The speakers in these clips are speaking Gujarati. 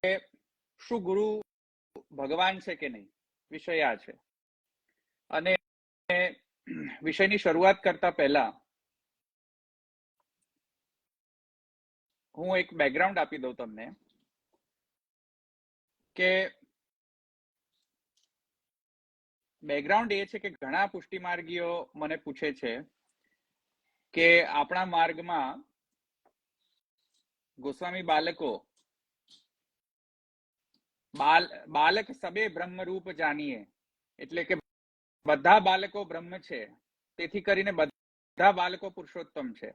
શું ગુરુ ભગવાન છે કે નહીં, વિષય આ છે. અને વિષયની શરૂઆત કરતા પહેલા હું એક બેકગ્રાઉન્ડ આપી દઉં તમને કે બેકગ્રાઉન્ડ એ છે કે ઘણા પુષ્ટિમાર્ગીઓ મને પૂછે છે કે આપણા માર્ગમાં ગોસ્વામી બાલકો બાલક સબે બ્રહ્મ રૂપ જાણીએ, એટલે કે બધા બાળકો બ્રહ્મ છે, તેથી કરીને બધા બાળકો પુરુષોત્તમ છે.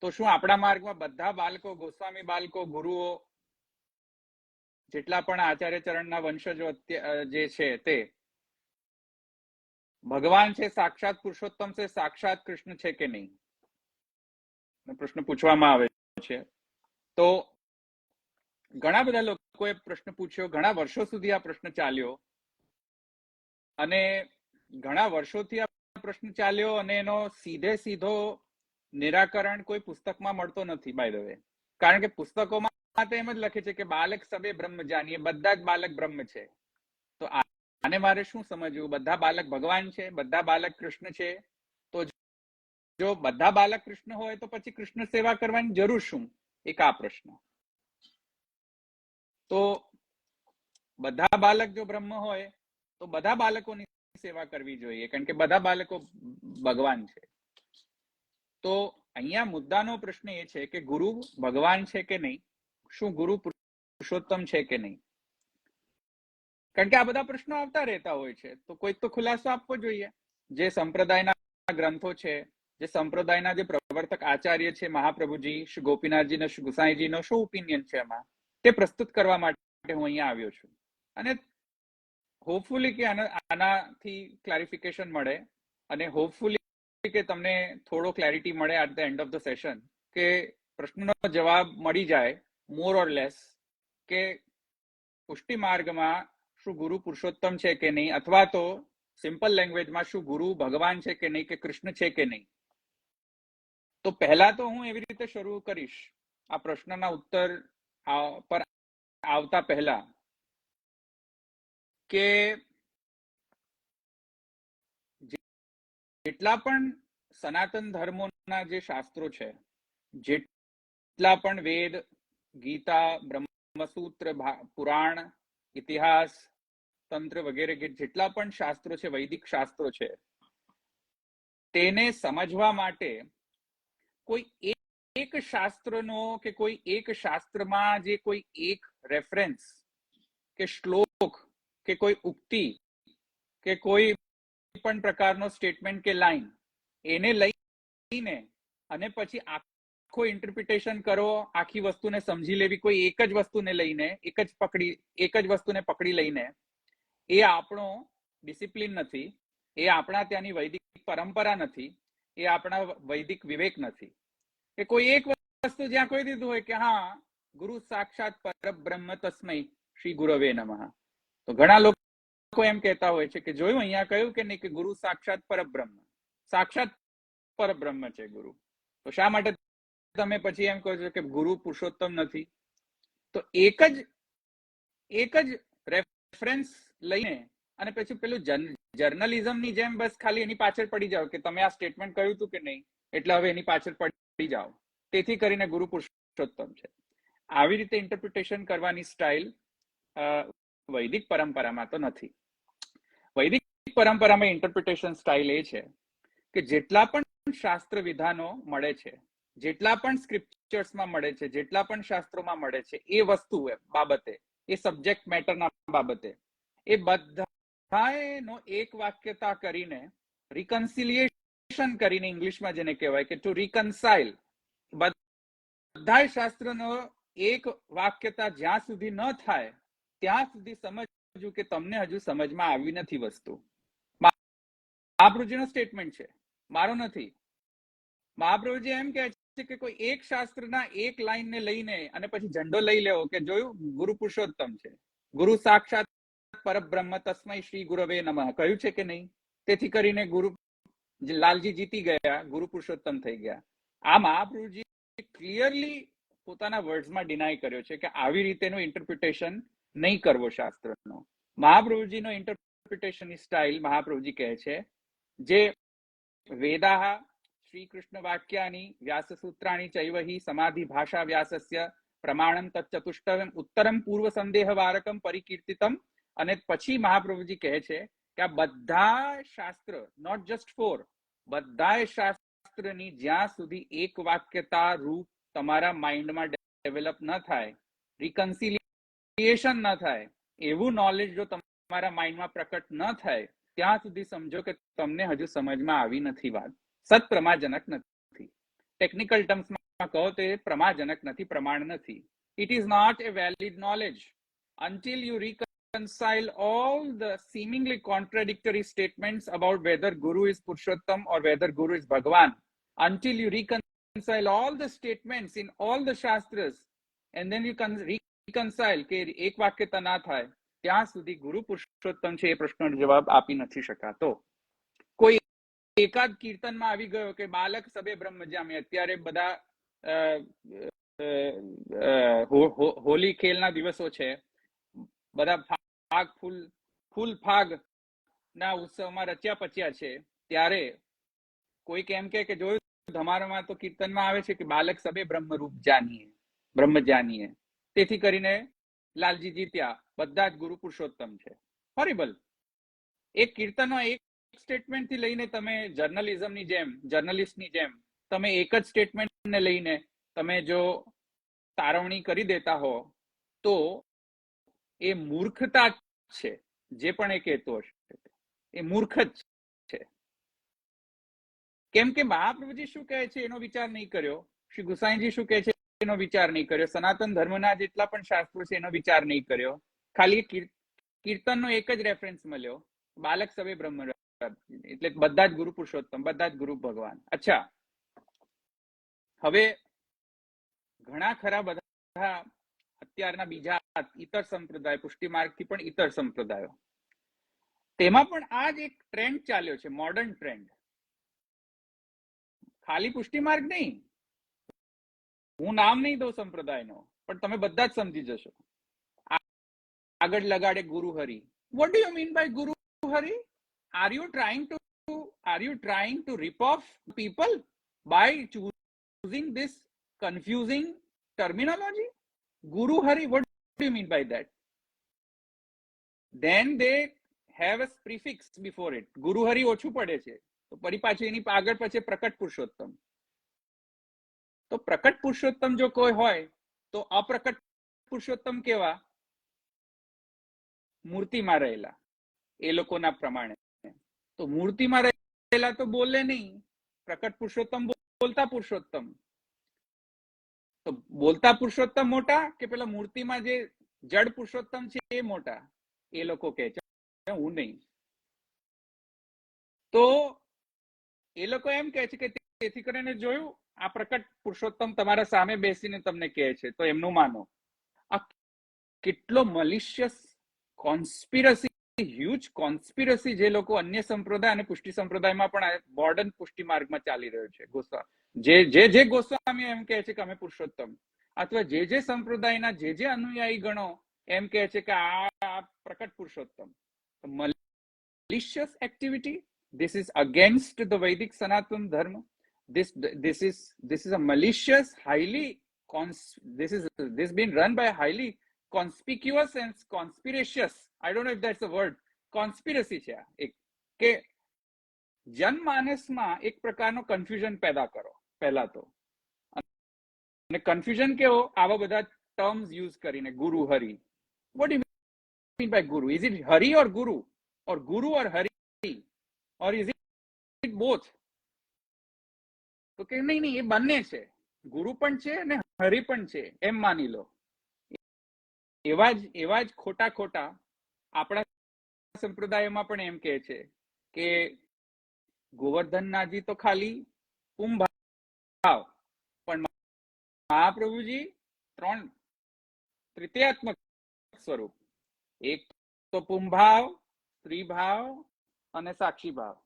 તો શું આપણા માર્ગમાં બધા બાળકો, ગોસ્વામી બાળકો, ગુરુઓ, જેટલા પણ આચાર્ય ચરણના વંશજો જે છે તે ભગવાન છે, સાક્ષાત પુરુષોત્તમ છે, સાક્ષાત કૃષ્ણ છે કે નહીં, પ્રશ્ન પૂછવામાં આવે છે. તો ઘણા બધા લોકોએ પ્રશ્ન પૂછ્યો, ઘણા વર્ષો સુધી આ પ્રશ્ન ચાલ્યો, અને ઘણા વર્ષોથી આ પ્રશ્ન ચાલ્યો અને એનો સીધો નિરાકરણ કોઈ પુસ્તકમાં મળતો નથી, બાય ધ વે. કારણ કે પુસ્તકોમાં તો એમ જ લખે છે કે બાલક સબે બ્રહ્મ જાણીએ, બધા જ બાલક બ્રહ્મ છે. તો આને મારે શું સમજવું? બધા બાલક ભગવાન છે, બધા બાલક કૃષ્ણ છે. તો જો બધા બાલક કૃષ્ણ હોય તો પછી કૃષ્ણ સેવા કરવાની જરૂર શું? એક આ પ્રશ્ન. તો બધા બાલક જો બ્રહ્મ હોય તો બધા બાળકોની સેવા કરવી જોઈએ, કારણ કે બધા બાળકો ભગવાન છે. તો અહીંયા મુદ્દાનો પ્રશ્ન એ છે કે ગુરુ ભગવાન છે કે નહીં, શું ગુરુ પુરુષોત્તમ છે કે નહીં? કારણ કે આ બધા પ્રશ્નો આવતા રહેતા હોય છે, તો કોઈક તો ખુલાસો આપવો જોઈએ. જે સંપ્રદાયના ગ્રંથો છે, જે સંપ્રદાયના જે પ્રવર્તક આચાર્ય છે, મહાપ્રભુજી, શ્રી ગોપીનાથજી ને શ્રી ગુસાઈજીનો શું ઓપિનિયન છે એમાં, તે પ્રસ્તુત કરવા માટે હું અહીંયા આવ્યો છું. અને હોપફુલી કે આનાથી ક્લેરિફિકેશન મળે, અને હોપફુલી કે તમને થોડો ક્લેરિટી મળે at the end of the session, કે પ્રશ્નનો જવાબ મળી જાય મોર ઓર લેસ, કે પુષ્ટિ માર્ગમાં શું ગુરુ પુરુષોત્તમ છે કે નહીં, અથવા તો સિમ્પલ લેંગ્વેજમાં શું ગુરુ ભગવાન છે કે નહીં, કે કૃષ્ણ છે કે નહીં. તો પહેલા તો હું એવી રીતે શરૂ કરીશ આ પ્રશ્નના ઉત્તર પર આવતા પહેલા, કે જેટલા પણ સનાતન ધર્મોના જે શાસ્ત્રો છે, જેટલા પણ વેદ, ગીતા, બ્રહ્મસૂત્ર, પુરાણ, ઇતિહાસ, તંત્ર વગેરે જેટલા પણ શાસ્ત્રો છે, વૈદિક શાસ્ત્રો છે, તેને સમજવા માટે કોઈ એક શાસ્ત્રનો કે કોઈ એક શાસ્ત્રમાં જે કોઈ એક રેફરન્સ કે શ્લોક કે કોઈ ઉક્તિ કે કોઈ પણ પ્રકારનો સ્ટેટમેન્ટ કે લાઈન, એને લઈને અને પછી આખો ઇન્ટરપ્રિટેશન કરો, આખી વસ્તુને સમજી લેવી, કોઈ એક જ વસ્તુને લઈને એક જ વસ્તુને પકડી લઈને, એ આપણો ડિસિપ્લિન નથી, એ આપણા ત્યાંની વૈદિક પરંપરા નથી, એ આપણા વૈદિક વિવેક નથી. કે કોઈ એક વસ્તુ જ્યાં કહી દીધું હોય કે હા ગુરુ સાક્ષાત પરબ્રહ્મ તસ્મૈ શ્રી ગુરવે નમઃ, તો ઘણા લોકો એમ કહેતા હોય છે કે જોયું અહીંયા કહ્યું કે નહીં કે ગુરુ સાક્ષાત પરબ્રહ્મ છે ગુરુ, તો શા માટે તમે પછી એમ કહો છો કે ગુરુ પુરુષોત્તમ નથી? તો એક જ રેફરન્સ લઈને અને પછી પેલું જર્નલિઝમની જેમ બસ ખાલી એની પાછળ પડી જાઓ કે તમે આ સ્ટેટમેન્ટ કહ્યું હતું કે નહીં, એટલે હવે એની પાછળ પડી જાઓ, તેથી કરીને ગુરુ પુરુષોત્તમ છે. આવી રીતે ઇન્ટરપ્રિટેશન કરવાની સ્ટાઇલ વૈદિક પરંપરામાં તો નથી. વૈદિક પરંપરામાં ઇન્ટરપ્રિટેશન સ્ટાઇલ એ છે કે જેટલા પણ શાસ્ત્ર વિધાનો મળે છે, જેટલા પણ સ્ક્રિપ્ચર્સમાં મળે છે, જેટલા પણ શાસ્ત્રોમાં મળે છે, એ વસ્તુ બાબતે, એ સબ્જેક્ટ મેટરના બાબતે, એ બધાનો એક વાક્યતા કરીને, રિકન્સિલિયેશન કરીને, ઇંગ્લિશમાં જેને કહેવાય કે ટુ રિકન્સાઇલ, બધા શાસ્ત્રનો એક વાક્યતા જ્યાં સુધી ન થાય ત્યાં સુધી સમજવું કે તમને હજુ સમજમાં આવી નથી વસ્તુ. મહાપ્રભુજીનો સ્ટેટમેન્ટ છે, મારો નથી. મહાપ્રભુજી એમ કહે છે કે કોઈ એક શાસ્ત્રના એક લાઈનને લઈને અને પછી ઝંડો લઈ લેવો કે જોયું ગુરુ પુરુષોત્તમ છે, ગુરુ સાક્ષાત પરબ્રહ્મ તસ્મૈ શ્રી ગુરવે નમઃ કહ્યું છે કે નહીં, તેથી કરીને ગુરુ લાલજી જીતી ગયા, ગુરુ પુરુષોત્તમ થઈ ગયા. આ મહાપ્રભુજી ક્લિયરલી પોતાના વર્ડ્સમાં ડિનાય કર્યો છે કે આવી રીતેનું ઇન્ટરપ્રિટેશન નહીં કરવો શાસ્ત્રનો. મહાપ્રભુજીનો ઇન્ટરપ્રિટેશનની સ્ટાઇલ, મહાપ્રભુજી કહે છે, જે વેદાહ શ્રી કૃષ્ણ વાક્યાની વ્યાસસૂત્રાણી ચૈવ હિ સમાધિ ભાષા વ્યાસસ્ય પ્રમાણમ તત્ચતુષ્ટયમ ઉત્તરમ પૂર્વ સંદેહ વારકમ પરિકીર્તિતમ. અને પછી મહાપ્રભુજી કહે છે કે આ બધા શાસ્ત્ર, નોટ જસ્ટ 4, બધા શાસ્ત્રની જ્યાં સુધી એક વાક્યતા રૂપ તમારા માઇન્ડમાં ડેવલપ ન થાય, રિકન્સિલિએશન ન થાય, એવું નોલેજ જો તમારા માઇન્ડમાં પ્રકટ ન થાય, ત્યાં સુધી સમજો કે તમને હજુ સમજમાં આવી નથી વાત. સત્પ્રમાજનક નથી. ટેકનિકલ ટર્મ્સમાં કહો તો એ પ્રમાજનક નથી, પ્રમાણ નથી. It is not a valid knowledge until you reconcile all the seemingly contradictory statements about whether Guru is Purushottam or whether Guru is Bhagwan. Until you reconcile all the statements in all the Shastras and then you reconcile કે એક વાક્યતા ના થાય, ત્યાં સુધી ગુરુ પુરુષોત્તમ છે એ પ્રશ્નનો જવાબ આપી નથી શકાતો. કોઈ એકાદ કીર્તનમાં આવી ગયો કે બાલક સબે બ્રહ્મ જામે. અત્યારે બધા હોલી ખેલના દિવસો છે, બધા ફૂલ ફાગ ના ઉત્સવમાં રચ્યા પચ્યા છે, ત્યારે કોઈક એમ કે જોયું ધમારમાં તો કીર્તનમાં આવે છે કે બાલક સબે બ્રહ્મરૂપ જાનીએ, બ્રહ્મ જાનીએ, તેથી કરીને લાલજી જીત્યા, બધા જ ગુરુ પુરુષોત્તમ છે. હોરિબલ. એક કીર્તનમાં એક સ્ટેટમેન્ટ થી લઈને તમે જર્નલિઝમની જેમ, જર્નલિસ્ટની જેમ તમે એક જ સ્ટેટમેન્ટને લઈને તમે જો તારવણી કરી દેતા હો તો એ મૂર્ખતા છે. જે પણ એ કહેતો હશે એ મૂર્ખ જ છે. કેમ કે મહાપ્રભુજી શું કહે છે એનો વિચાર નહીં કર્યો, શ્રી ગુસાઈજી શું કહે છે એનો વિચાર નહીં કર્યો, સનાતન ધર્મના જેટલા પણ શાસ્ત્રો છે એનો વિચાર નહીં કર્યો. ખાલી કીર્તનનો એક જ રેફરન્સ મળ્યો, બાલક સવે બ્રહ્મ, એટલે બધા જ ગુરુ પુરુષોત્તમ, બધા જ ગુરુ ભગવાન. અચ્છા, હવે ઘણા ખરા બધા અત્યારના બીજા ઇતર સંપ્રદાય, પુષ્ટિ માર્ગથી પણ ઇતર સંપ્રદાયો, તેમાં પણ આ જ એક ટ્રેન્ડ ચાલ્યો છે, મોડર્ન ટ્રેન્ડ. ખાલી પુષ્ટિ માર્ગ નહીં, હું નામ નહીં દઉં સંપ્રદાયનો, પણ તમે બધા જ સમજી જશો. આગળ લગાડે Guru Hari. What do you mean by Guru Hari? Are you trying to rip off people by choosing this confusing terminology? Guru Hari, what do you mean by that? Then they have a prefix before it. Guru Hari ઓછું પડે છે તો ફરી પાછું એની આગળ પછી પ્રકટ પુરુષોત્તમ. તો પ્રકટ પુરુષોત્તમ જો કોઈ હોય તો અપ્રકટ પુરુષોત્તમ કેવા? મૂર્તિમાં રહેલા, એ લોકોના પ્રમાણે. તો મૂર્તિમાં રહેલા તો બોલે નહીં, પ્રકટ પુરુષોત્તમ બોલતા પુરુષોત્તમ. તો બોલતા પુરુષોત્તમ મોટા કે પેલા મૂર્તિમાં જે જડ પુરુષોત્તમ છે એ મોટા? એ લોકો કહે છે, હું નહીં. તો એ લોકો એમ કહે છે કે તેથી કરીને જોયું, આ પ્રકટ પુરુષોત્તમ તમારા સામે બેસીને તમને કહે છે તો એમનું માનો. આ કેટલો મલિશિયસ કોન્સ્પિરસી, હ્યુજ કોન્સ્પિરસી જે લોકો અન્ય સંપ્રદાય અને પુષ્ટિ સંપ્રદાયમાં પણ મોડર્ન પુષ્ટિ માર્ગમાં ચાલી રહ્યો છે. જે ગોસ્વામી એમ કહે છે કે અમે પુરુષોત્તમ, અથવા જે સંપ્રદાયના જે અનુયાયી ગણો એમ કહે છે કે આ પ્રકટ Purushottam. malicious activity. This is against the Vedic Sanatana Dharma. This is a malicious, this been run by a highly conspicuous and conspiracious, I don't know if that's a word, conspiracy છે એક, કે જનમાનસમાં એક પ્રકારનો કન્ફ્યુઝન પેદા કરો પહેલા તો. અને કન્ફ્યુઝન કેવો? આવા બધા ટર્મ્સ યુઝ કરીને, ગુરુ Hari. what do you mean by guru? Is it hari or guru, or guru or hari, or is it both? તો કે નહીં, એ બંને છે, ગુરુ પણ છે અને હરિ પણ છે, એમ માની લો. એવા જ ખોટા આપણા સંપ્રદાયમાં પણ એમ કહે છે કે ગોવર્ધનનાથજી તો ખાલી પુંભાવ, પણ મહાપ્રભુજી તૃતીયાત્મક સ્વરૂપ. એક તો પુંભાવ, સ્ત્રી ભાવ અને સાક્ષી ભાવ.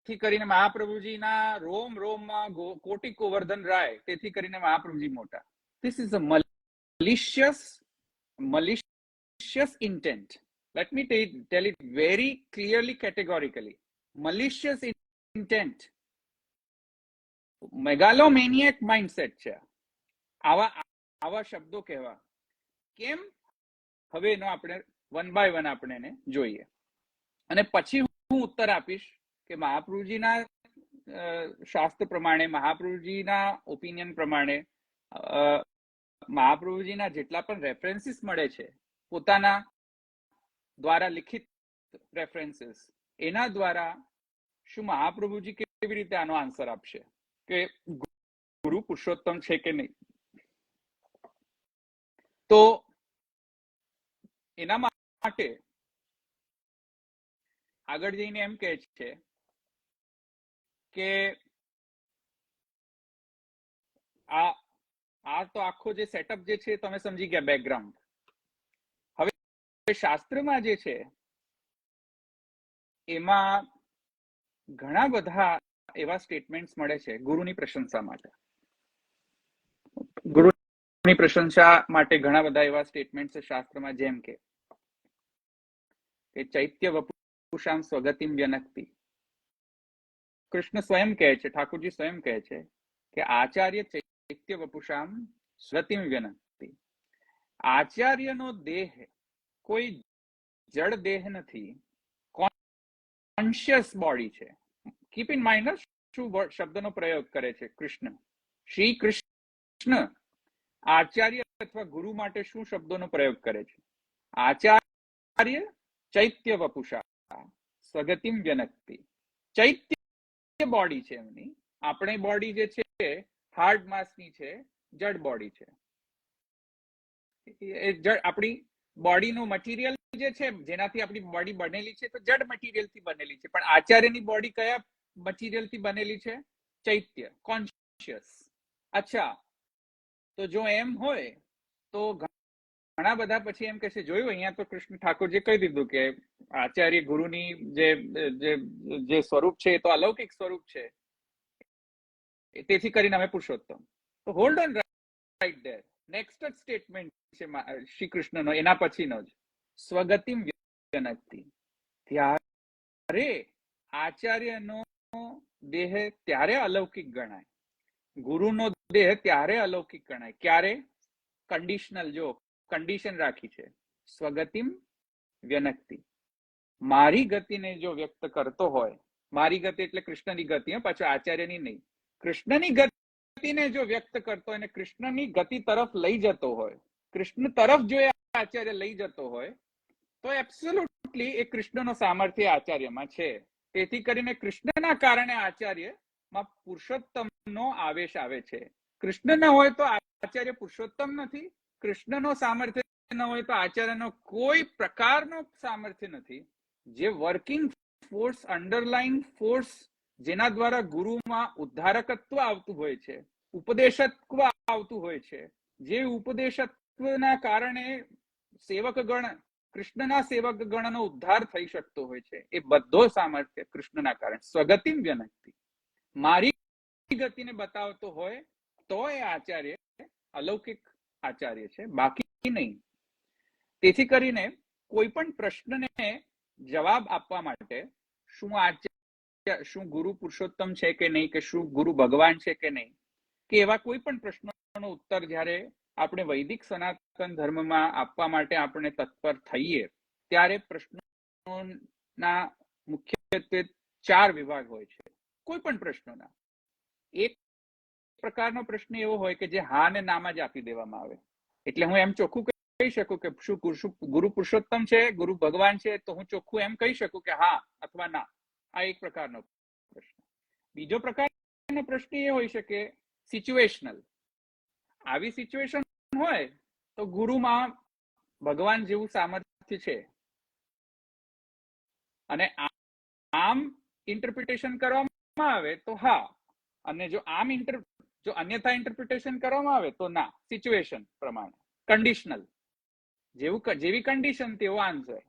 તેથી કરીને મહાપ્રભુજીના રોમ રોમમાં કોટી ગોવર્ધન રાય, તેથી કરીને મહાપ્રભુજી મોટા. This is a malicious intent. Let me tell it very clearly, categorically. Malicious intent. Megalomaniac mindset છે. આવા શબ્દો કહેવા કેમ? હવે એનો આપણે વન બાય વન આપણે એને જોઈએ અને પછી હું ઉત્તર આપીશ કે મહાપ્રભુજીના શાસ્ત્ર પ્રમાણે, મહાપ્રભુજીના ઓપિનિયન પ્રમાણે, મહાપ્રભુજીના જેટલા પણ રેફરન્સીસ મળે છે, પોતાના દ્વારા લિખિત રેફરન્સીસ, એના દ્વારા શું મહાપ્રભુજી કેવી રીતે આનો આન્સર આપશે કે ગુરુ પુરુષોત્તમ છે કે નહીં? તો એના માટે આગળ જઈને એમ કહે છે કે આ તો આખો જે સેટઅપ જે છે તમે સમજી ગયા, બેકગ્રાઉન્ડ. હવે શાસ્ત્રમાં જે છે એમાં ઘણા બધા એવા સ્ટેટમેન્ટ્સ મળે છે ગુરુની પ્રશંસા માટે. ગુરુની પ્રશંસા માટે ઘણા બધા એવા સ્ટેટમેન્ટ્સ છે શાસ્ત્રમાં, જેમ કે ચૈત્ય વપુષામ સ્વગતિમ વ્યનક્તિ. કૃષ્ણ સ્વયં કહે છે, ઠાકોરજી સ્વયં કહે છે કે આચાર્ય ચૈત્ય વપુષામ સ્વગતિમ વ્યનક્તિ. આચાર્યનો દેહ કોઈ જડ દેહ નથી, કોન્શિયસ બોડી છે. કીપ ઇન માઇન્ડ શું શબ્દનો પ્રયોગ કરે છે કૃષ્ણ. શ્રી કૃષ્ણ આચાર્ય અથવા ગુરુ માટે શું શબ્દોનો પ્રયોગ કરે છે? આચાર્ય ચૈત્ય વપુષા સ્વગતિમ વ્યનક્તિ. ચૈત્ય બોડી છે એમની. આપણી બોડી જે છે હાર્ડ માસની છે, જડ બોડી છે. આપણી બોડીનું મટીરિયલ જે છે, જેનાથી આપણી બોડી બનેલી છે, તો જડ મટીરિયલથી બનેલી છે. પણ આચાર્યની બોડી કયા મટીરિયલથી બનેલી છે? ચૈત્ય, કોન્શિયસ. અચ્છા, તો જો એમ હોય તો ઘણા બધા પછી એમ કે છે, જોયું અહીંયા તો કૃષ્ણ ઠાકોરજી કહી દીધું કે આચાર્ય ગુરુની જે સ્વરૂપ છે એ તો અલૌકિક સ્વરૂપ છે, તેથી કરીને અમે પુરુષોત્તમ. તો hold on right there. Next જ સ્ટેટમેન્ટ છે શ્રી કૃષ્ણનો, એના પછીનો જ, સ્વગતિમ વ્યનક્તિ. ત્યારે આચાર્યનો દેહ ત્યારે અલૌકિક ગણાય, ગુરુનો દેહ ત્યારે અલૌકિક ગણાય. ક્યારે? કન્ડિશનલ. જો કન્ડિશન રાખી છે, સ્વગતિમ વ્યનક્તિ. મારી ગતિને જો વ્યક્ત કરતો હોય, મારી ગતિ એટલે કૃષ્ણની ગતિ, પાછું આચાર્યની નહીં, કૃષ્ણની ગતિને જો વ્યક્ત કરતો હોય અને કૃષ્ણની ગતિ તરફ લઈ જતો હોય, કૃષ્ણ તરફ જો આચાર્ય લઈ જતો હોય, તો એબ્સોલ્યુટલી એ કૃષ્ણનો સામર્થ્ય આચાર્યમાં છે. તેથી કરીને કૃષ્ણના કારણે આચાર્યમાં પુરુષોત્તમનો આવેશ આવે છે. કૃષ્ણ ન હોય તો આચાર્ય પુરુષોત્તમ નથી. કૃષ્ણનો સામર્થ્ય ન હોય તો આચાર્યનો કોઈ પ્રકારનો સામર્થ્ય નથી. જે વર્કિંગ ફોર્સ, અંડરલાઈન ફોર્સ, જેના દ્વારા ગુરુમાં ઉદ્ધારકત્વ આવતું હોય છે, ઉપદેશત્વ આવતું હોય છે, જે ઉપદેશત્વના કારણે સેવકગણ, કૃષ્ણના સેવક ગણનો ઉદ્ધાર થઈ શકતો હોય છે, એ બધો સામર્થ્ય કૃષ્ણના કારણે. સ્વગતિમ વ્યનક્તિ. મારી ગતિને બતાવતો હોય તો એ આચાર્ય અલૌકિક આચાર્ય છે, બાકી નહીં. તેથી કરીને કોઈ પણ પ્રશ્નને જવાબ આપવા માટે શું ગુરુ પુરુષોત્તમ છે કે નહીં, કે શું ગુરુ ભગવાન છે કે નહીં, કે એવા કોઈ પણ પ્રશ્નનો ઉત્તર જ્યારે આપણે વૈદિક સનાતન ધર્મમાં આપવા માટે આપણે તત્પર થઈએ, ત્યારે પ્રશ્નોના મુખ્યત્વે 4 વિભાગ હોય છે. કોઈ પણ પ્રશ્નોના. એક પ્રકારનો પ્રશ્ન એવો હોય કે જે હા ને નામાં જ આપી દેવામાં આવે. એટલે હું એમ ચોખ્ખું કહી શકું કે શું ગુરુ પુરુષોત્તમ છે, ગુરુ ભગવાન છે, તો હું ચોખ્ખું એમ કહી શકું કે હા અથવા ના. આ એક પ્રકારનો પ્રશ્ન. બીજો પ્રકારનો પ્રશ્ન એ હોઈ શકે સિચ્યુએશનલ. આવી સિચ્યુએશન હોય તો ગુરુમાં ભગવાન જેવું સામર્થ્ય છે અને આમ ઇન્ટરપ્રિટેશન કરવામાં આવે તો હા, અને જો અન્યથા ઇન્ટરપ્રિટેશન કરવામાં આવે તો ના. સિચ્યુએશન પ્રમાણે, કન્ડિશનલ. જેવી કન્ડિશન તેવો આન્સર.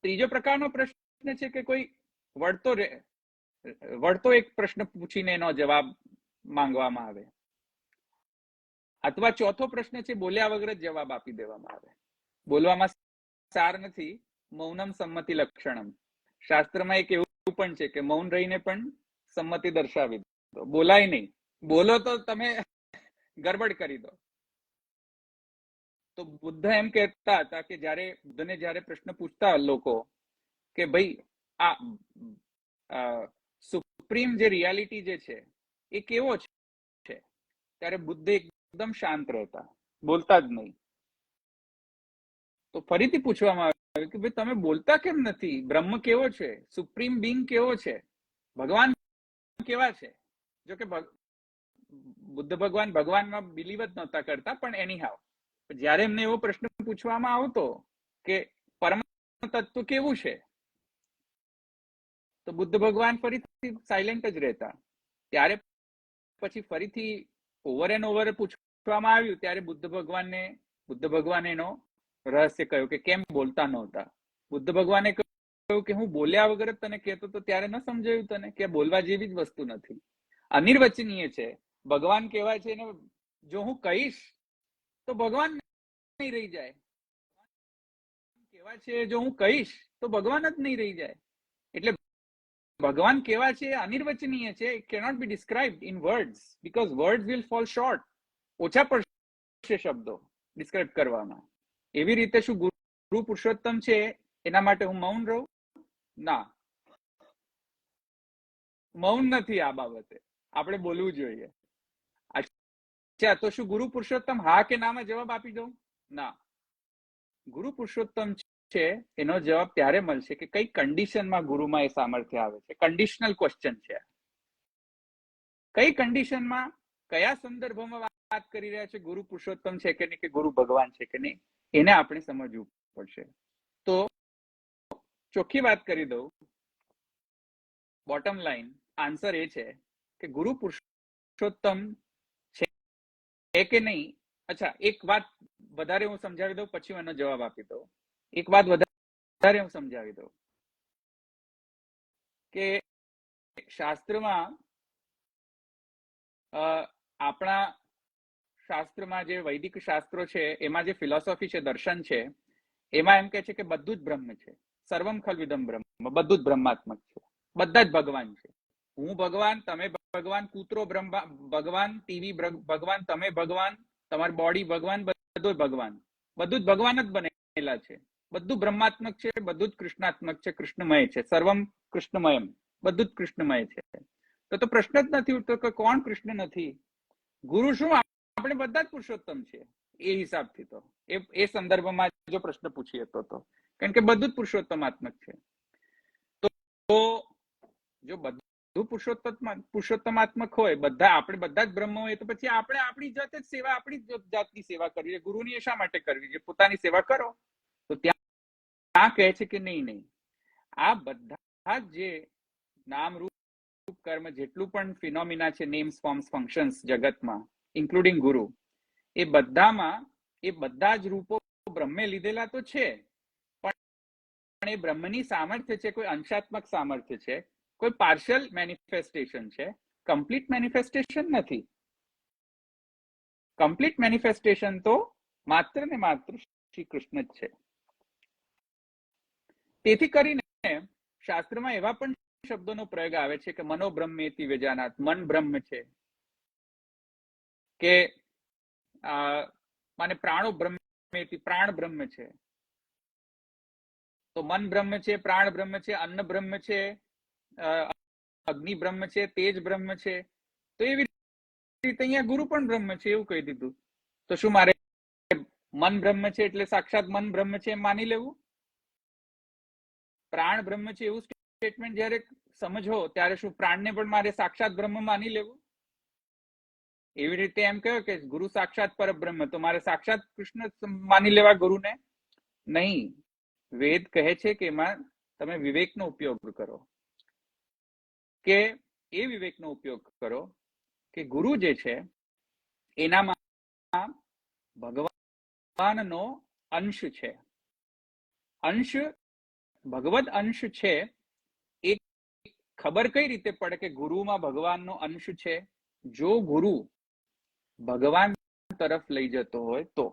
ત્રીજો પ્રકારનો પ્રશ્ન છે કે કોઈ વળતો એક પ્રશ્ન પૂછીને એનો જવાબ માંગવામાં આવે, અથવા ચોથો પ્રશ્ન છે બોલ્યા વગર જ જવાબ આપી દેવામાં આવે. બોલવામાં સાર નથી, મૌનમ સંમતિ લક્ષણમ. શાસ્ત્રમાં એક એવું પણ છે કે મૌન રહીને પણ સંમતિ દર્શાવી દો, બોલાય નહીં. બોલો તો તમે ગરબડ કરી દો. તો બુદ્ધ એમ કહેતા હતા કે જયારે પ્રશ્ન પૂછતા લોકો કે ભાઈ આ સુપ્રીમ જે રિયાલિટી જે છે એ કેવો છે, ત્યારે બુદ્ધ એકદમ શાંત રહેતા, બોલતા જ નહીં. તો ફરીથી પૂછવામાં આવ્યું કે ભાઈ તમે બોલતા કેમ નથી? બ્રહ્મ કેવો છે? સુપ્રીમ બિંગ કેવો છે? ભગવાન કેવા છે? જો કે બુદ્ધ ભગવાનમાં બિલીવ જ નહોતા કરતા, પણ એની હાવ જયારે એમને એવો પ્રશ્ન પૂછવામાં આવતો કે પરમ તત્વ કેવું છે, તો બુદ્ધ ભગવાન ફરીથી સાયલેન્ટ જ રહેતા. ત્યારે પછી ફરીથી ઓવર એન્ડ ઓવર પૂછવામાં આવ્યું, ત્યારે બુદ્ધ ભગવાને એનો રહસ્ય કહ્યું કે કેમ બોલતા નહોતા. બુદ્ધ ભગવાને કહ્યું કે હું બોલ્યા વગર જ તને કહેતો તો ત્યારે ન સમજાયું તને કે બોલવા જેવી જ વસ્તુ નથી, અનિર્વચનીય છે. ભગવાન કહેવાય છે, જો હું કહીશ તો ભગવાન નહીં રહી જાય. કહેવાય છે જો હું કહીશ તો ભગવાન જ નહીં રહી જાય. એટલે ભગવાન કેવા છે અનિર્વચનીય છે. It cannot B described in words, because words will fall short. ઓછા પડશે શબ્દો ડિસ્ક્રાઇબ કરવામાં. એવી રીતે શું ગુરુ પુરુષોત્તમ છે એના માટે હું મૌન રહું? ના, મૌન નથી. આ બાબતે આપણે બોલવું જોઈએ. અચ્છા, તો શું ગુરુ પુરુષોત્તમ હા કે નામાં જવાબ આપી દઉં? ના. ગુરુ પુરુષોત્તમ છે એનો જવાબ ત્યારે મળશે કે કઈ કન્ડિશનમાં ગુરુમાં એ સામર્થ્ય આવે છે. કન્ડિશનલ ક્વેશ્ચન છે. કઈ કન્ડિશનમાં, કયા સંદર્ભમાં વાત કરી રહ્યા છે? ગુરુ પુરુષોત્તમ છે કે નહીં, કે ગુરુ ભગવાન છે કે નહીં, એને આપણે સમજવું પડશે. તો ચોખ્ખી વાત કરી દઉં, બોટમ લાઈન આન્સર એ છે કે ગુરુ પુરુષોત્તમ છે કે નહીં. અચ્છા, એક વાત વધારે હું સમજાવી દઉં, પછી એનો જવાબ આપી દઉં. એક વાત વધારે હું સમજાવી દઉં કે શાસ્ત્રમાં, આપણા શાસ્ત્રમાં જે વૈદિક શાસ્ત્રો છે એમાં જે ફિલોસોફી છે, દર્શન છે, એમાં એમ કે છે કે બધું જ બ્રહ્મ છે. સર્વમ ખલ્વિદમ બ્રહ્મ, બધું જ બ્રહ્માત્મક છે. બધા જ ભગવાન છે. હું ભગવાન, તમે ભગવાન, કૂતરો ભગવાન, ટીવી ભગવાન, તમે ભગવાન, તમારી બોડી ભગવાન, બધું ભગવાન. બધું જ ભગવાન જ બનેલા છે. બધું બ્રહ્માત્મક છે, બધું જ કૃષ્ણાત્મક છે, કૃષ્ણમય છે. સર્વમ કૃષ્ણમયમ, બધું જ કૃષ્ણમય છે. તો પ્રશ્ન જ નથી ઉઠતો કે કોણ કૃષ્ણ નથી. ગુરુ શું, આપણે બધા જ પુરુષોત્તમ છે એ હિસાબથી. તો એ સંદર્ભમાં જો પ્રશ્ન પૂછીએ તો કારણ કે બધું જ પુરુષોત્તમાત્મક છે. તો જો બધું પુરુષોત્તમાત્મક હોય, આપણે બધા જ બ્રહ્મ હોય, તો પછી આપણે આપણી જાતે જ સેવા, આપણી જાતની સેવા કરવી. ગુરુની શા માટે કરવી છે? પોતાની સેવા કરો. તો ત્યાં કહે છે કે નહીં, આ બધા જે નામ રૂપ કર્મ જેટલું પણ ફિનોમિના છે, નેમ્સ, ફોર્મ્સ, ફંક્શન્સ જગતમાં, ઇન્ક્લુડિંગ ગુરુ, એ બધામાં એ બધા જ રૂપો બ્રહ્મે લીધેલા તો છે, પણ એ બ્રહ્મની સામર્થ્ય છે, કોઈ અંશાત્મક સામર્થ્ય છે, કોઈ પાર્શિયલ મેનિફેસ્ટેશન છે, કમ્પ્લીટ મેનિફેસ્ટેશન નથી. કમ્પ્લીટ મેનિફેસ્ટેશન તો માત્ર ને માત્ર શ્રી કૃષ્ણ જ છે. તેથી કરીને શાસ્ત્રમાં એવા પણ શબ્દોનો પ્રયોગ આવે છે કે મનો બ્રહ્મેતિ વેજાનાત, મન બ્રહ્મ છે, કે મને પ્રાણો બ્રહ્મેતિ, પ્રાણ બ્રહ્મ છે. તો મન બ્રહ્મ છે, પ્રાણ બ્રહ્મ છે, અન્ન બ્રહ્મ છે, અગ્નિ બ્રહ્મ છે, તેજ બ્રહ્મ છે. તો એવી રીતે અહીંયા ગુરુ પણ બ્રહ્મ છે એવું કહી દીધું. તો શું મારે મન બ્રહ્મ છે એટલે સાક્ષાત મન બ્રહ્મ છે એમ માની લેવું? પ્રાણ બ્રહ્મ છે એવું સ્ટેટમેન્ટ જયારે સમજો ત્યારે શું પ્રાણને પણ મારે સાક્ષાત બ્રહ્મ માની લેવું? એવી રીતે એમ કહ્યું કે ગુરુ સાક્ષાત પરબ્રહ્મ, તો મારે સાક્ષાત કૃષ્ણ માની લેવા ગુરુને? નહીં. વેદ કહે છે કે એમાં તમે વિવેકનો ઉપયોગ કરો, કે એ વિવેકનો ઉપયોગ કરો કે ગુરુ જે છે એનામાં ભગવાનનો અંશ છે. અંશ, ભગવદ અંશ છે. એ ખબર કઈ રીતે પડે કે ગુરુમાં ભગવાનનો અંશ છે? જો ગુરુ ભગવાન તરફ લઈ જતો હોય તો,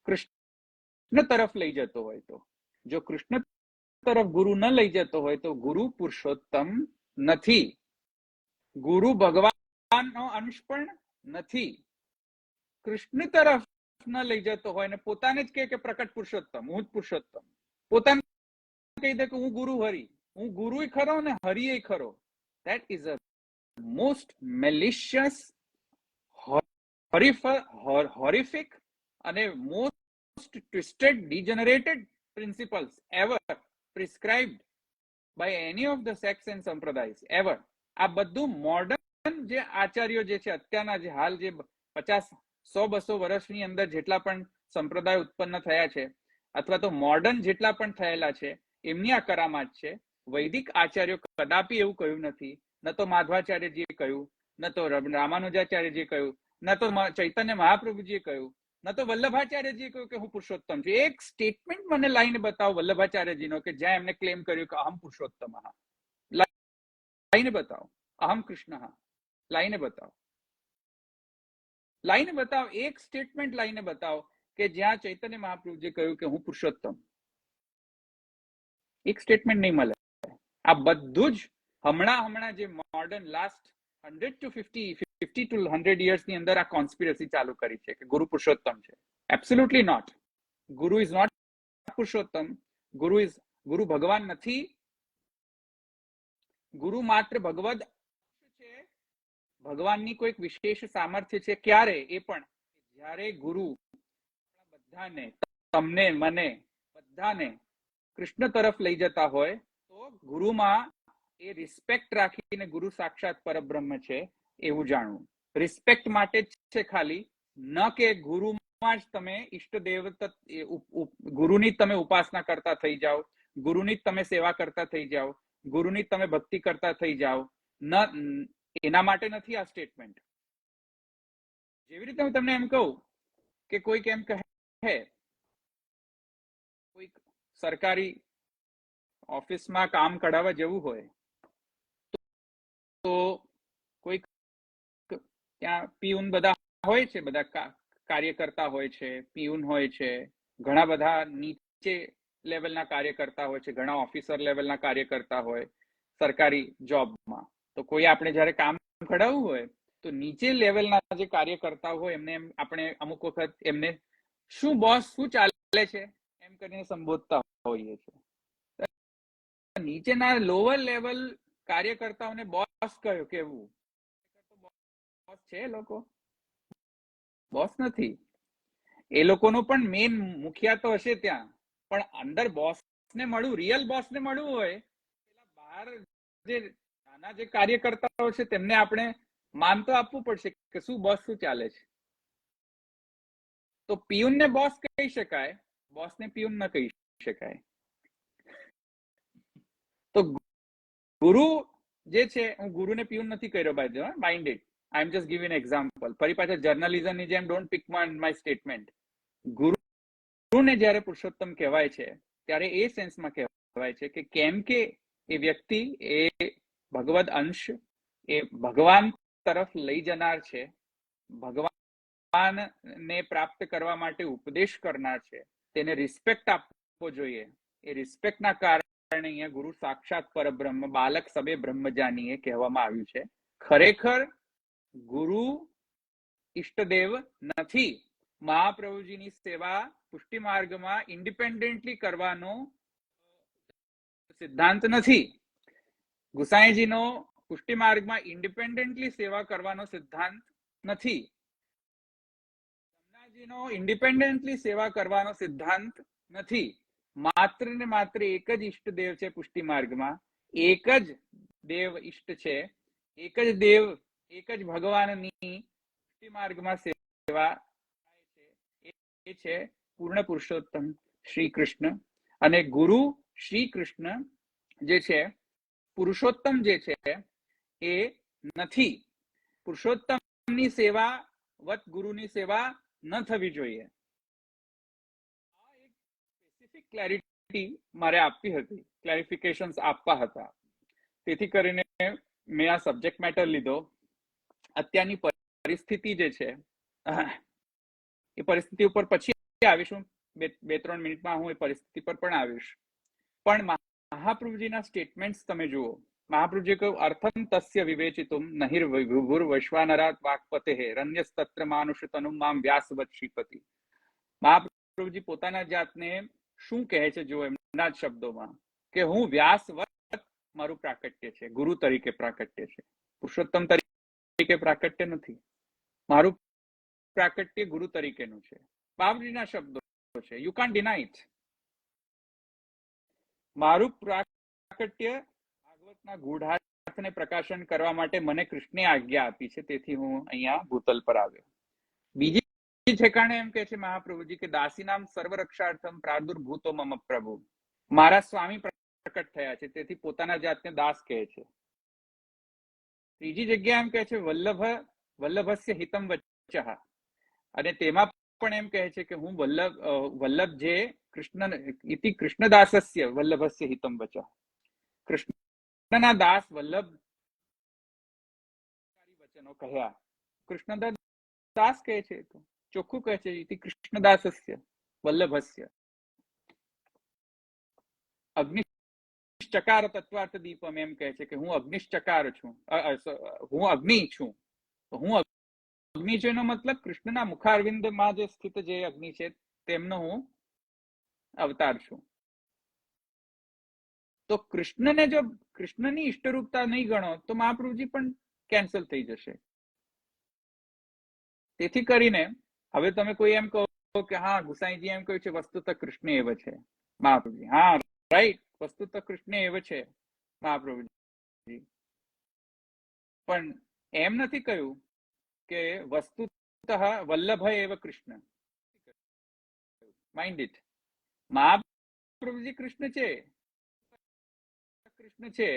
કૃષ્ણ તરફ લઈ જતો હોય તો. જો કૃષ્ણ તરફ ગુરુ ન લઈ જતો હોય તો ગુરુ પુરુષોત્તમ નથી, ગુરુ ભગવાનનો અંશ પણ નથી. કૃષ્ણ તરફ ન લઈ જતો હોય ને પોતાને જ કે પ્રકટ પુરુષોત્તમ, હું જ પુરુષોત્તમ, પોતાને કહી દે કે હું ગુરુ હરિ, હું ગુરુ ખરો ને હરિ ખરો. That is a most malicious, horrific અને most twisted, degenerated principles ever prescribed by any of the sects and sampradayas ever. આ બધું મોડર્ન જે આચાર્યો જે છે અત્યારના, જે હાલ જે 50-100-200 વર્ષની અંદર જેટલા પણ સંપ્રદાય ઉત્પન્ન થયા છે અથવા તો મોડર્ન જેટલા પણ થયેલા છે, એમની આ કરામાત છે. વૈદિક આચાર્યો કદાપી એવું કહ્યું નથી. ન તો માધવાચાર્યજીએ કહ્યું, ન તો રામાનુજાચાર્યજીએ કહ્યું, ન તો ચૈતન્ય મહાપ્રભુજીએ કહ્યું, ન તો વલ્લભાચાર્યજીએ કહ્યું કે હું પુરુષોત્તમ છું. એક સ્ટેટમેન્ટ મને લાઈને બતાવો વલ્લભાચાર્યજીનો કે જ્યાં એમને ક્લેમ કર્યું કે અહમ પુરુષોત્તમ, લાઈને બતાવો. અહમ કૃષ્ણ, લાઈને બતાવો. લાઈને બતાવો, એક સ્ટેટમેન્ટ લાઈને બતાવો કે જ્યાં ચૈતન્ય મહાપ્રભુજીએ કહ્યું કે હું પુરુષોત્તમ. એક સ્ટેટમેન્ટ નહીં મળે. આ બધું જ હમણાં જે મોડર્ન લાસ્ટ 100 to 100 yearsની અંદર આ કોન્સ્પિરસી ચાલુ કરી છે કે ગુરુ પુરુષોત્તમ છે. Absolutely not. Guru is not Purushottam. ગુરુ ભગવાન નથી. ગુરુ માત્ર ભગવદ છે. ભગવાનની કોઈક વિશેષ સામર્થ્ય છે. ક્યારે? એ પણ જ્યારે ગુરુ બધાને, તમને, મને, બધાને કૃષ્ણ તરફ લઈ જતા હોય તો ગુરુમાં એ રિસ્પેક્ટ રાખીને ગુરુ સાક્ષાત પરબ્રહ્મ છે એવું જાણવું. રિસ્પેક્ટ માટે જ છે ખાલી, ન કે ગુરુમાં જ તમે ઈષ્ટદેવ, ગુરુની તમે ઉપાસના કરતા થઈ જાઓ, ગુરુની તમે સેવા કરતા થઈ જાઓ, ગુરુની તમે ભક્તિ કરતા થઈ જાઓ. એના માટે નથી આ સ્ટેટમેન્ટ. જેવી રીતે હું તમને એમ કહું કે કોઈક એમ કહે, કોઈક સરકારી ઓફિસમાં કામ કઢાવવા જવું હોય તો કોઈક ત્યાં પિયુન બધા હોય છે, બધા કાર્યકર્તા હોય છે, પિયુન હોય છે, ઘણા બધા નીચે લેવલના કાર્યકર્તા હોય છે, ઘણા ઓફિસર લેવલના કાર્યકર્તા હોય સરકારી જોબમાં. તો કોઈ આપણે જ્યારે કામ કઢાવવું હોય તો નીચે લેવલના જે કાર્યકર્તા હોય એમને આપણે અમુક વખત એમને શું બોસ, શું ચાલે છે એમ કરીને સંબોધતા હોઈએ છીએ. નીચેના લોઅર લેવલ કાર્યકર્તાઓને બોસ કહ્યું કેવું? બોસ છે લોકો? બોસ નથી. એ લોકોનો પણ મેઇન મુખિયા તો હશે ત્યાં, પણ અંદર બોસને મળવું, રિયલ બોસને મળવું હોય, પેલા બહાર જે નાના જે કાર્યકર્તાઓ છે તેમને આપણે માન તો આપવું પડશે કે શું બોસ, શું ચાલે છે. તો પિયુનને બોસ કહી શકાય, બોસને પિયુન ન કહી શકાય. તો ગુરુ જે છે, હું ગુરુને પિયુન નથી કર્યો by the mind it, I am just giving an example. ફરી પાછા જર્નલિઝમની જેમ ડોન્ટ પિક માય સ્ટેટમેન્ટ. ગુરુને જ્યારે પુરુષોત્તમ કહેવાય છે ત્યારે એ સેન્સમાં કહેવાય છે કે કેમ કે એ વ્યક્તિ એ ભગવદ અંશ, એ ભગવાન તરફ લઈ જનાર છે, ભગવાનને પ્રાપ્ત કરવા માટે ઉપદેશ કરનાર છે, તેને રિસ્પેક્ટ આપવો જોઈએ. એ રિસ્પેક્ટના કારણે અહીંયા ગુરુ સાક્ષાત પરબ્રહ્મ, બાલક સબે બ્રહ્મ જાનીએ કહેવામાં આવ્યું છે. ખરેખર ગુરુ ઈષ્ટદેવ નથી. મહાપ્રભુજીની સેવા પુષ્ટિ માર્ગમાં ઇન્ડિપેન્ડન્ટલી કરવાનો સિદ્ધાંત નથી. ગુસાઈજીનો પુષ્ટિ માર્ગમાં ઇન્ડિપેન્ડન્ટલી સેવા કરવાનો સિદ્ધાંત નથી. રમનાજીનો ઇન્ડિપેન્ડન્ટલી સેવા કરવાનો સિદ્ધાંત નથી. માત્ર ને માત્ર એક જ ઈષ્ટદેવ છે પુષ્ટિ માર્ગમાં, એક જ દેવ ઈષ્ટ છે, એક જ દેવ, એક જ ભગવાનની પુષ્ટિ માર્ગમાં સેવા એ છે પૂર્ણ પુરુષોત્તમ શ્રી કૃષ્ણ. અને ગુરુ શ્રી કૃષ્ણ જે છે, પુરુષોત્તમ જે છે એ નથી. પુરુષોત્તમની સેવા વત ગુરુની સેવા ન થવી જોઈએ. આ એક સ્પેસિફિક ક્લેરિટી મારે આપવી હતી, ક્લેરિફિકેશન્સ આપવા હતા. તેથી કરીને મેં આ સબ્જેક્ટ મેટર લીધો, અત્યારની પરિસ્થિતિ જે છે એ પરિસ્થિતિ ઉપર પછી આવીશું, બે ત્રણ મિનિટમાં હું એ પરિસ્થિતિ પર પણ આવીશ. પણ મહાપ્રભુજીના સ્ટેટમેન્ટ્સ તમે જુઓ. મહાપ્રભુજી કહ્યું, અર્થમ તસ્ય વિવેચિતુમ નહિર વિભુર વૈશ્વાનરાત વાક્પતે રન્યસ્તત્ર માનુષ તનુ મામ વ્યાસવત શ્રીપતિ. મહાપ્રભુજી પોતાના જાતને શું કહે છે જો એમના જ શબ્દોમાં, કે હું વ્યાસવત મારું પ્રાકટ્ય છે, ગુરુ તરીકે પ્રાકટ્ય છે, પુરુષોત્તમ તરીકે પ્રાકટ્ય નથી. મારું પ્રાકટ્ય ગુરુ તરીકેનું છે. બાપજીના શબ્દો છે, યુ કાન્ટ ડિનાય ઇટ. મારું પ્રાકટ્ય ભાગવતના ગૂઢાર્થને પ્રકાશન કરવા માટે મને કૃષ્ણે આજ્ઞા આપી છે, તેથી હું અહીંયા ભૂતલ પર આવ્યો. બીજી ઠેકાણે એમ કે છે મહાપ્રભુજી કે દાસીનામ સર્વરક્ષાર્થમ પ્રાદુર્ભૂતો મમ પ્રભુ. મારા સ્વામી પ્રકટ થયા છે, તેથી પોતાના જાતને દાસ કહે છે. ત્રીજી જગ્યા એમ કહે છે વલ્લભસ્ય હિતમ વચ્ચઃ, અને તેમાં પણ એમ કહે છે કે હું વલ્લભ જે કૃષ્ણ ઇતિ કૃષ્ણદાસસ્ય વલ્લભસ્ય હિતમ વચઃ. કૃષ્ણના દાસ વલ્લભ વચનો કહ્યા. કૃષ્ણદાસ કહે છે, તો ચોખ્ખું કહે છે ઇતિ કૃષ્ણદાસસ્ય વલ્લભસ્ય. અગ્નિશ્ચકાર તત્વાર્થ દીપમ એમ કહે છે કે હું અગ્નિશ્ચકાર છું, હું અગ્નિ છું. હું અગ્નિ છે એનો મતલબ કૃષ્ણના મુખારવિંદમાં જે સ્થિત જે અગ્નિ છે તેમનો હું અવતાર છું. તો કૃષ્ણને જો કૃષ્ણની ઇષ્ટરૂપતા નહીં ગણો તો મહાપ્રભુજી પણ કેન્સલ થઈ જશે. તેથી કરીને હવે તમે કોઈ એમ કહો કે હા ગુસાઈજી એમ કહ્યું છે વસ્તુતઃ કૃષ્ણ એવ છે. મહાપ્રભુજી હા રાઈટ, વસ્તુતઃ કૃષ્ણ એવ છે મહાપ્રભુજી, પણ એમ નથી કહ્યું કે વસ્તુતઃ વલ્લભ એવ કૃષ્ણ. Mind it. મહાપ્રભુજી કૃષ્ણ છે, કૃષ્ણ છે.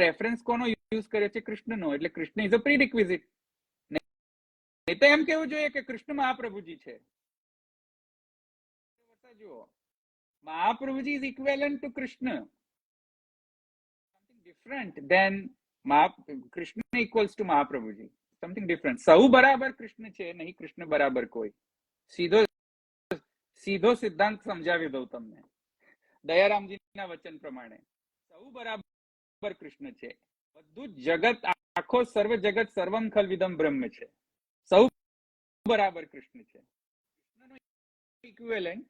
રેફરન્સ કોનો યુઝ કર્યો છે? કૃષ્ણનો. એટલે કૃષ્ણ ઇઝ અ પ્રીરિક્વિઝિટ. નહીં તો એમ કેવું જોઈએ કે કૃષ્ણ મહાપ્રભુજી છે. જુઓ, Mahaprabhuji is equivalent to Krishna. Something different than Krishna equals to Mahaprabhuji. Something different. સૌ બરાબર કૃષ્ણ છે, નહીં કૃષ્ણ બરાબર કોઈ. સીધો સિદ્ધાંત સમજાવી દઉં તમને દયારામજીના વચન પ્રમાણે. સૌ બરાબર કૃષ્ણ છે. બધું જગત, આખો સર્વ જગત સર્વમ ખલવિદમ બ્રહ્મ છે. સૌ બરાબર કૃષ્ણ છે. કૃષ્ણનો ઇક્વિવેલન્ટ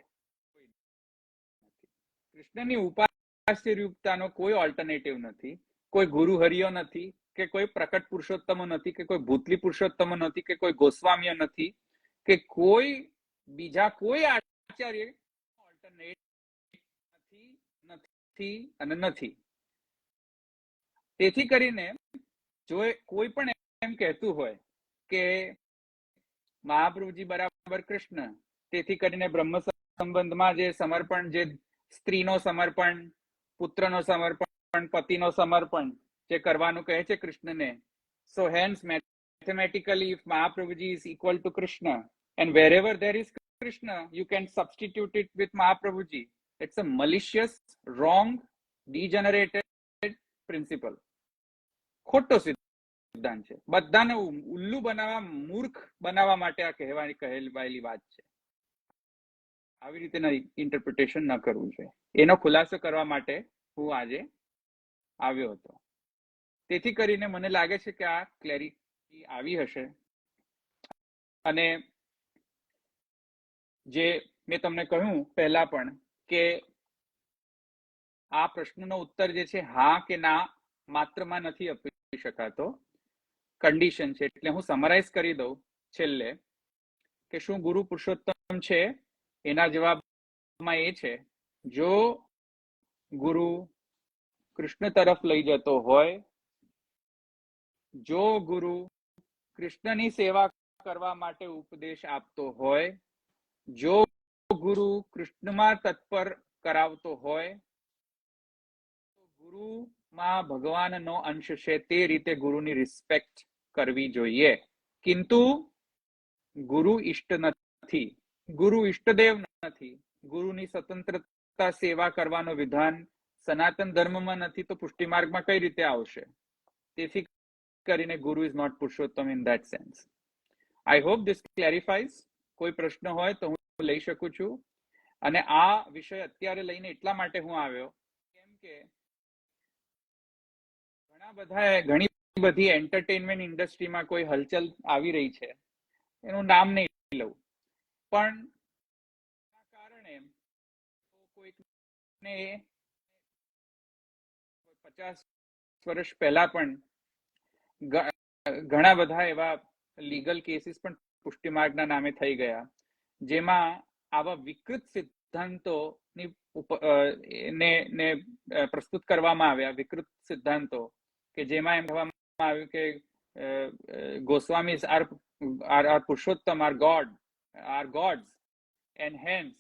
કૃષ્ણની ઉપાસ્ય રૂપતાનો કોઈ ઓલ્ટરનેટિવ નથી. કોઈ ગુરુ હરિયો નથી, કે કોઈ પ્રકટ પુરુષોત્તમો નથી, કે કોઈ ભૂતલી પુરુષોત્તમો નથી, કે કોઈ ગોસ્વામીઓ નથી, કે કોઈ બીજા કોઈ આચાર્ય ઓલ્ટરનેટ નથી અને નથી. તેથી કરીને જો કોઈ પણ એમ કહેતું હોય કે મહાપ્રભુજી બરાબર કૃષ્ણ, તેથી કરીને બ્રહ્મ સંબંધમાં જે સમર્પણ, જે સ્ત્રીનો સમર્પણ, પુત્રનો સમર્પણ, પતિનો સમર્પણ જે કરવાનું કહે છે કૃષ્ણને, સો hence mathematically if Mahaprabhuji is equal to Krishna and wherever there is Krishna you can substitute it with Mahaprabhuji. It's a malicious, wrong, degenerated principle. ખોટો સિદ્ધાંત છે. બધાને ઉલ્લુ બનાવવા, મૂર્ખ બનાવવા માટે આ કહેવાયેલી વાત છે. આવી રીતે ઇન્ટરપ્રિટેશન ન કરવું જોઈએ. એનો ખુલાસો કરવા માટે હું આજે આવ્યો હતો. તેથી કરીને મને લાગે છે કે આ ક્લેરિટી આવી હશે. અને જે મેં તમને કહ્યું પહેલા પણ કે આ પ્રશ્નનો ઉત્તર જે છે હા કે ના માત્રમાં નથી આપી શકાતો, કન્ડિશન છે. એટલે હું સમરાઇઝ કરી દઉં છેલ્લે કે શું ગુરુ પુરુષોત્તમ છે. એના જવાબમાં એ છે, જો ગુરુ કૃષ્ણ તરફ લઈ જતો હોય, જો ગુરુ કૃષ્ણની સેવા કરવા માટે ઉપદેશ આપતો હોય, જો ગુરુ કૃષ્ણમાં તત્પર કરાવતો હોય, તો ગુરુમાં ભગવાનનો અંશ છે, તે રીતે ગુરુની રિસ્પેક્ટ કરવી જોઈએ. કિંતુ ગુરુ ઇષ્ટ નથી, ગુરુ ઇષ્ટદેવ નથી, ગુરુની સ્વતંત્રતા સેવા કરવાનો વિધાન સનાતન ધર્મમાં નથી, તો પુષ્ટિ માર્ગમાં કઈ રીતે આવશે? તેથી કરીને guru is not Purushottam in that sense. I hope this clarifies. કોઈ પ્રશ્ન હોય તો હું લઈ શકું છું. અને આ વિષય અત્યારે લઈને એટલા માટે હું આવ્યો કેમ કે ઘણી બધી એન્ટરટેનમેન્ટ ઇન્ડસ્ટ્રીમાં કોઈ હલચલ આવી રહી છે, એનું નામ નહીં લઉં, પણ કારણે કોઈકને 50 વર્ષ પહેલા પણ ઘણા બધા એવા લીગલ કેસીસ પણ પુષ્ટિ માર્ગના નામે થઈ ગયા, જેમાં આવા વિકૃત સિદ્ધાંતો ને પ્રસ્તુત કરવામાં આવ્યા. વિકૃત સિદ્ધાંતો કે જેમાં એમ કહેવામાં આવ્યું કે Goswamis are Purushottam, are gods, and hence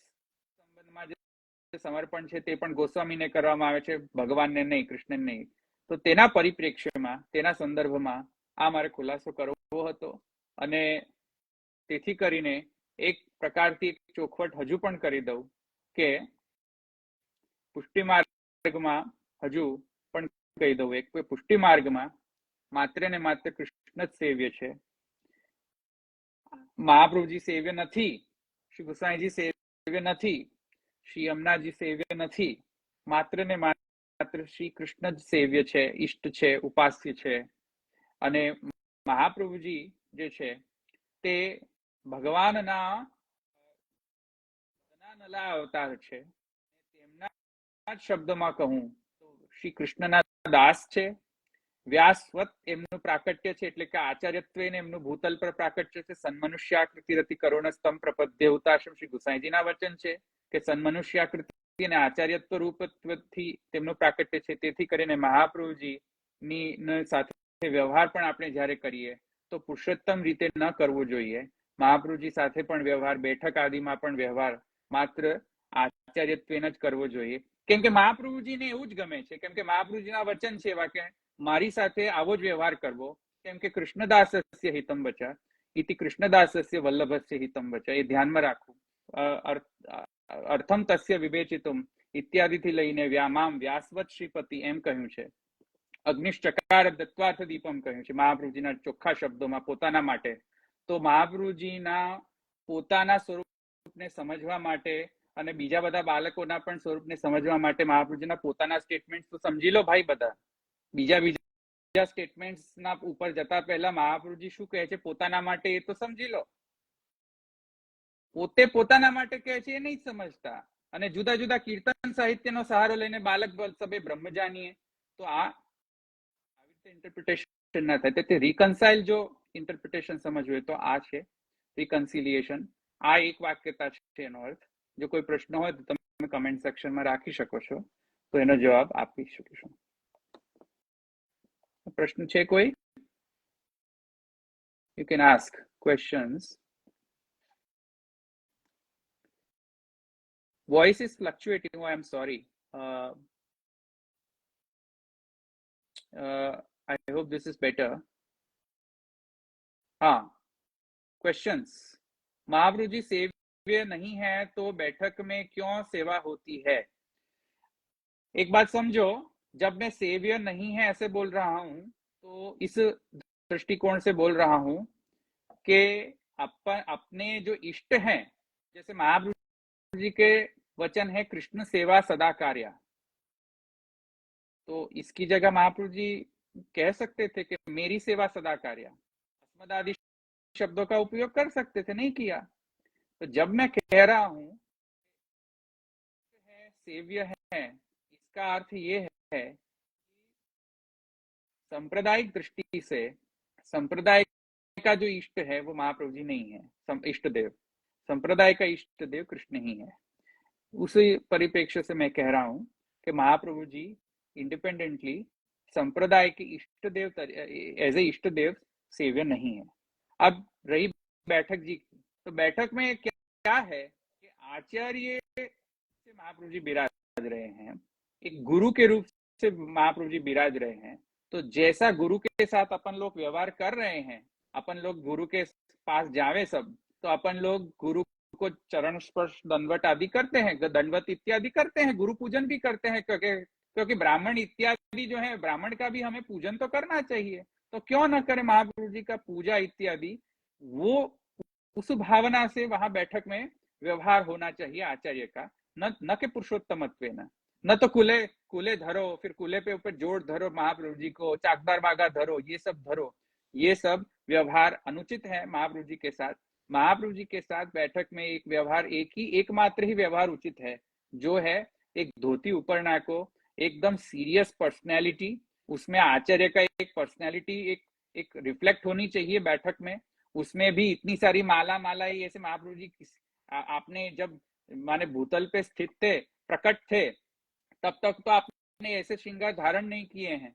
સંબંધમાં જે સમર્પણ છે તે પણ ગોસ્વામીને કરવામાં આવે છે, ભગવાનને નહીં, કૃષ્ણને નહીં. તો તેના પરિપ્રેક્ષ્યમાં, તેના સંદર્ભમાં આ મારે ખુલાસો કરવો હતો. અને તેથી કરીને એક પ્રકારથી ચોખવટ હજુ પણ કરી દઉં કે પુષ્ટિ માર્ગમાં હજુ પણ કહી દઉં, એક પુષ્ટિ માર્ગમાં માત્ર ને માત્ર કૃષ્ણ જ સેવ્ય છે. મહાપ્રભુજી સેવ્ય નથી, શ્રી ગુસાઈજી સેવ્ય નથી, શ્રી યમુનાજી સેવ્ય નથી. માત્ર ને માત્ર શ્રી કૃષ્ણ જ સેવ્ય છે, ઈષ્ટ છે, ઉપાસ્ય છે. અને મહાપ્રભુજી જે છે તે ભગવાનના નલા અવતાર છે. તેમના જ શબ્દમાં કહું તો શ્રી કૃષ્ણના દાસ છે. વ્યાસવત એમનું પ્રાકટ્ય છે, એટલે કે આચાર્યત્વેને એમનું ભૂતલ પર પ્રાકટ્ય છે. સન્મનુષ્યાકૃતિ રતિ કરુણસ્તમ પ્રપદ્ય ઉતાશમ શ્રી ગુસાઈજીના વચન છે કે સન્મનુષ્યાકૃતિ અને આચાર્યત્વ રૂપત્વથી તેમનું પ્રાકટ્ય છે. તેથી કરીને મહાપ્રભુજીની સાથે વ્યવહાર પણ આપણે જ્યારે કરીએ તો પુરુષોત્તમ રીતે ન કરવો જોઈએ. મહાપ્રભુજી સાથે પણ વ્યવહાર, બેઠક આદિમાં પણ વ્યવહાર માત્ર આચાર્યત્વેન જ કરવો જોઈએ. કેમ કે મહાપ્રભુજીને એવું જ ગમે છે, કેમ કે મહાપ્રભુજીના વચન છે એવા કે મારી સાથે આવો જ વ્યવહાર કરવો. કેમ કે કૃષ્ણદાસસ્ય હિતમ વચા ઇતિ કૃષ્ણદાસસ્ય વલ્લભસ્ય હિતમ વચા. એ ધ્યાનમાં રાખવું. અર્થમ તસ્ય વિવેચિતુમ ઇત્યાદિથી લઈને વ્યામામ વ્યાસવત શ્રીપતિ એમ કહ્યું છે. અગ્નિશ્ચકાર દત્વાર્થ દીપમ કહ્યું છે મહાપ્રભુજીના ચોખ્ખા શબ્દોમાં પોતાના માટે. તો મહાપ્રભુજીના પોતાના સ્વરૂપને સમજવા માટે અને બીજા બધા બાળકોના પણ સ્વરૂપને સમજવા માટે મહાપ્રભુજીના પોતાના સ્ટેટમેન્ટ તો સમજી લો ભાઈ. બધા બીજા સ્ટેટમેન્ટ્સના ઉપર જતા પહેલા મહાપ્રભુજી શું કહે છે પોતાના માટે એ તો સમજી લો. પોતે પોતાના માટે કહે છે એ નહીં સમજતા, અને જુદા જુદા કીર્તન સાહિત્યનો સહારો લઈને બાલક સભે બ્રહ્મ જાણીએ, તો આ આવી રીતે ઇન્ટરપ્રિટેશન ના થાય. તેથી રિકન્સાઇલ જો ઇન્ટરપ્રિટેશન સમજવું હોય તો આ છે રિકન્સિલિએશન. આ એક વાક્યતા છે એનો અર્થ. જો કોઈ પ્રશ્ન હોય તો તમે કમેન્ટ સેક્શનમાં રાખી શકો છો, તો એનો જવાબ આપી શકીશું. પ્રશ્ન છે કોઈ? You can ask questions. Voice is fluctuating. Oh, I'm sorry. I hope this is better. हाँ, questions. महाप्रभुजी सेव्य नहीं है तो बैठक में क्यों सेवा होती है? एक बात समझो, जब मैं सेव्य नहीं है ऐसे बोल रहा हूं तो इस दृष्टिकोण से बोल रहा हूं कि अपने जो इष्ट हैं, जैसे महाप्रभु जी के वचन है कृष्ण सेवा सदा कार्य, तो इसकी जगह महाप्रभु जी कह सकते थे कि मेरी सेवा सदा कार्य, अस्मद आदि शब्दों का उपयोग कर सकते थे, नहीं किया. तो जब मैं कह रहा हूं सेव्य है, इसका अर्थ ये है सांप्रदायिक दृष्टि से संप्रदाय का जो इष्ट है वो महाप्रभु जी नहीं है. इष्ट देव, संप्रदाय का इष्ट देव कृष्ण ही है. उसी परिप्रेक्ष्य से मैं कह रहा हूं कि महाप्रभु जी इंडिपेंडेंटली संप्रदाय के इष्ट देव एज ए इष्ट देव सेव्य नहीं है. अब रही बैठक जी की, तो बैठक में क्या है कि आचार्य से महाप्रभु जी विराज रहे हैं, एक गुरु के रूप से महाप्रभु जी विराज रहे हैं. तो जैसा गुरु के साथ अपन लोग व्यवहार कर रहे हैं, अपन लोग गुरु के पास जावे सब, तो अपन लोग गुरु को चरण स्पर्श दंडवत आदि करते हैं, दंडवत इत्यादि करते हैं, गुरु पूजन भी करते हैं, क्योंकि क्योंकि ब्राह्मण इत्यादि जो है, ब्राह्मण का भी हमें पूजन तो करना चाहिए, तो क्यों न करें महाप्रभु जी का पूजा इत्यादि। वो उस भावना से वहां बैठक में व्यवहार होना चाहिए आचार्य का, न कि पुरुषोत्तमत्व न तो कुले कुले धरो, फिर कुले पे ऊपर जोड़ धरो महाप्रभु जी को, चाकदार बागा धरो, ये सब धरो, ये सब व्यवहार अनुचित है महाप्रभु जी के साथ। महाप्रभु जी के साथ बैठक में एक व्यवहार, एकमात्र ही व्यवहार उचित है, जो है एक धोती उपरना को, एकदम सीरियस पर्सनैलिटी, उसमें आचार्य का एक पर्सनैलिटी एक रिफ्लेक्ट होनी चाहिए बैठक में। उसमें भी इतनी सारी माला ही ऐसे महाप्रभु जी आपने जब माने भूतल पे स्थित थे, प्रकट थे, तब तक तो आपने ऐसे श्रृंगार धारण नहीं किए हैं,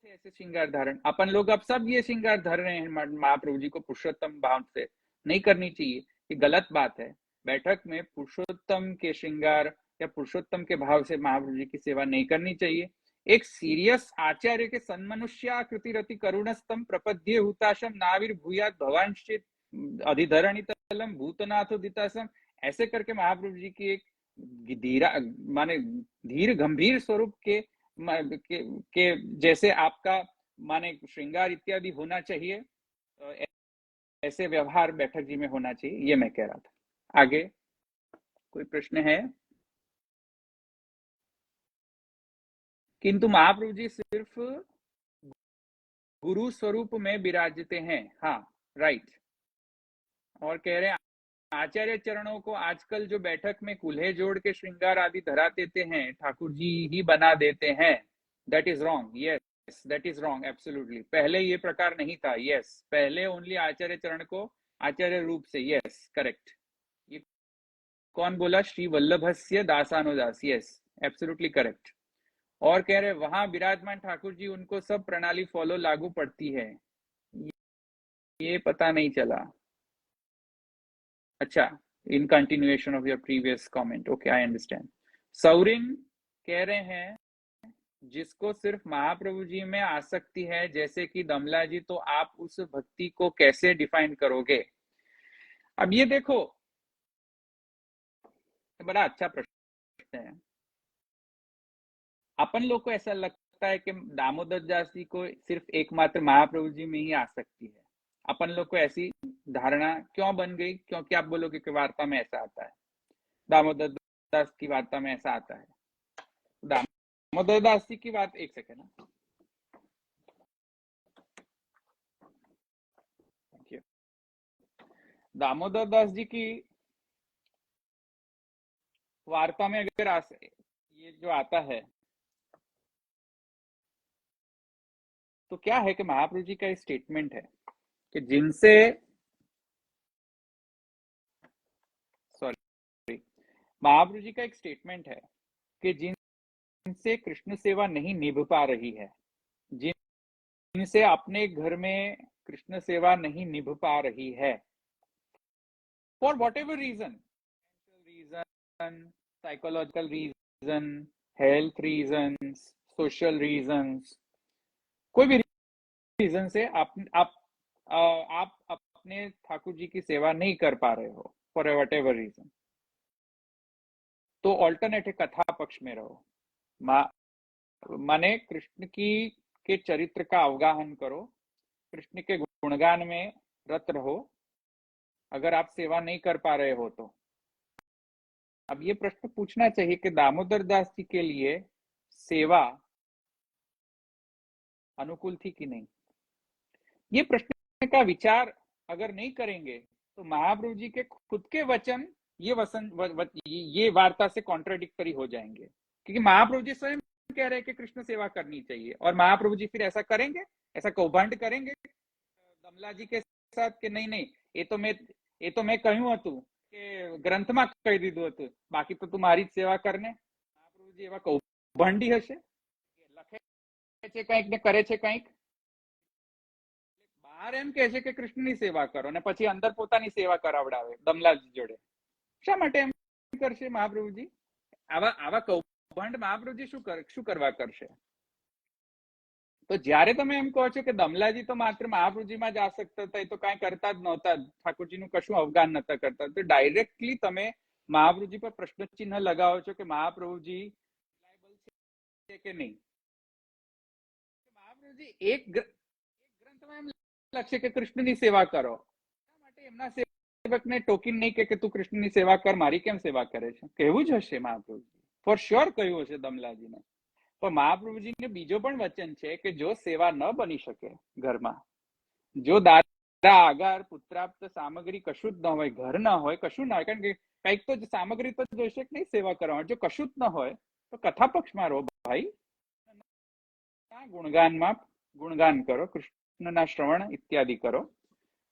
ऐसे श्रृंगार धारण अपन लोग अब सब ये श्रृंगार धर रहे हैं महाप्रभु जी को पुरुषोत्तम भाव से। नहीं करनी चाहिए, ये गलत बात है। बैठक में पुरुषोत्तम के श्रृंगार या पुरुषोत्तम के भाव से महाप्रभु जी की सेवा नहीं करनी चाहिए। एक सीरियस आचार्य के सन्मनुष्याकृति रति करुणस्तम प्रपद्ये हुताशम नाविर्भूयात भवांश्चित अधिधरणितलम भूतनाथोदितासम, ऐसे करके महाप्रभु जी की एक धीरा माने धीर गंभीर स्वरूप के जैसे आपका माने श्रृंगार इत्यादि होना चाहिए, ऐसे व्यवहार बैठक जी में होना चाहिए, ये मैं कह रहा था। आगे कोई प्रश्न है? किंतु महाप्रभु जी सिर्फ गुरु स्वरूप में विराजते हैं। हाँ राइट। और कह रहे हैं आचार्य चरणों को आजकल जो बैठक में कुल्हे जोड़ के श्रृंगार आदि धरा देते हैं, ठाकुर जी ही बना देते हैं। That is wrong. Yes that is wrong, absolutely. पहले ये प्रकार नहीं था। यस पहले ओनली आचार्य चरण को आचार्य रूप से। Yes correct. ये कौन बोला? श्री वल्लभस्य दासानुदास। Yes absolutely correct. और कह रहे वहां विराजमान ठाकुर जी, उनको सब प्रणाली फॉलो लागू पड़ती है। ये पता नहीं चला। अच्छा, in continuation of your previous comment. Okay I understand. Saurin कह रहे हैं जिसको सिर्फ महाप्रभु जी में आसक्ति है, जैसे कि दमला जी, तो आप उस भक्ति को कैसे डिफाइन करोगे? अब ये देखो, बड़ा अच्छा प्रश्न है। अपन लोग को ऐसा लगता है कि दामोदर दास जी को सिर्फ एकमात्र महाप्रभु जी में ही आसक्ति है। अपन लोग को ऐसी धारणा क्यों बन गई? क्योंकि आप बोलोगे कि वार्ता में ऐसा आता है, दामोदर दास की वार्ता में ऐसा आता है। दामोदर दास जी की बात, एक सेकेंड ना, दामोदर दास जी की वार्ता में अगर ये जो आता है, तो क्या है कि महाप्रभु जी का स्टेटमेंट है कि जिनसे, सॉरी, महाप्रभु जी का एक स्टेटमेंट है कि जिनसे कृष्ण सेवा नहीं निभ पा रही है, जिनसे अपने घर में कृष्ण सेवा नहीं निभ पा रही है, for whatever reason, psychological reason, health reason, social reason, कोई भी रीजन से आप अपने ठाकुर जी की सेवा नहीं कर पा रहे हो, फॉर वट एवर रीजन, तो ऑल्टरनेटिव कथा पक्ष में रहो। माने कृष्ण की के चरित्र का अवगाहन करो, कृष्ण के गुणगान में रत रहो, अगर आप सेवा नहीं कर पा रहे हो तो। अब ये प्रश्न पूछना चाहिए कि दामोदर दास जी के लिए सेवा अनुकूल थी कि नहीं। ये प्रश्न का विचार अगर नहीं करेंगे तो महाप्रभु जी के खुद के वचन ये वार्ता से कॉन्ट्राडिक्टरी हो जाएंगे, क्योंकि महाप्रभु जी स्वयं कह रहे हैं कि कृष्ण सेवा करनी चाहिए, और महाप्रभु जी फिर ऐसा करेंगे, ऐसा कौभांड करेंगे दमला जी के साथ कि नहीं नहीं, ये तो मैं कहूँ હતું કે ગ્રંથમાં કહી દીધું હતું, બાકી તો તું મારી જ સેવા કરને। महाप्रभु जी એવા કૌભાંડી હશે કે લખે છે કંઈક ને કરે છે કંઈક, બહાર એમ કહે છે કે કૃષ્ણની સેવા કરો ને પછી અંદર પોતાની સેવા કરાવડાવે દમલાજી જોડે। શા માટે એમ કરશે મહાપ્રભુજી? આવા કૌભાંડ મહાપ્રભુજી શું કરવા કરશે? તો જ્યારે તમે એમ કહો છો કે દમલાજી તો માત્ર મહાપ્રભુજીમાં જ આસક્ત હતા, એ તો કાંઈ કરતા જ નહોતા, ઠાકોરજીનું કશું અવગાન નતા કરતા, તો ડાયરેક્ટલી તમે મહાપ્રભુજી પર પ્રશ્ન ચિહ્ન લગાવો છો કે મહાપ્રભુજી રિલાયબલ છે કે નહીં? મહાપ્રભુજી એક ગ્રંથમાં એમ લખશે કે કૃષ્ણની સેવા કરો, માટે એમના સેવકને ટોકીને નહીં કે તું કૃષ્ણની સેવા કર, મારી કેમ સેવા કરે છે, કેવું જ હશે મહાપ્રભુજી, ફોર શ્યોર કહ્યું હશે દમલાજીને. પણ મહાપ્રભુજીને બીજો પણ વચન છે કે જો સેવા ન બની શકે ઘરમાં, જો દાદા આગાર પુત્રાપ્ત સામગ્રી કશું જ ન હોય, ઘર ન હોય, કશું ના હોય, કારણ કે કઈક તો સામગ્રી તો જોઈશે કે નહીં સેવા કરવા, જો કશું જ ન હોય તો કથા પક્ષમાં રહો ભાઈ, ગુણગાનમાં ગુણગાન કરો, કૃષ્ણના શ્રવણ ઇત્યાદિ કરો.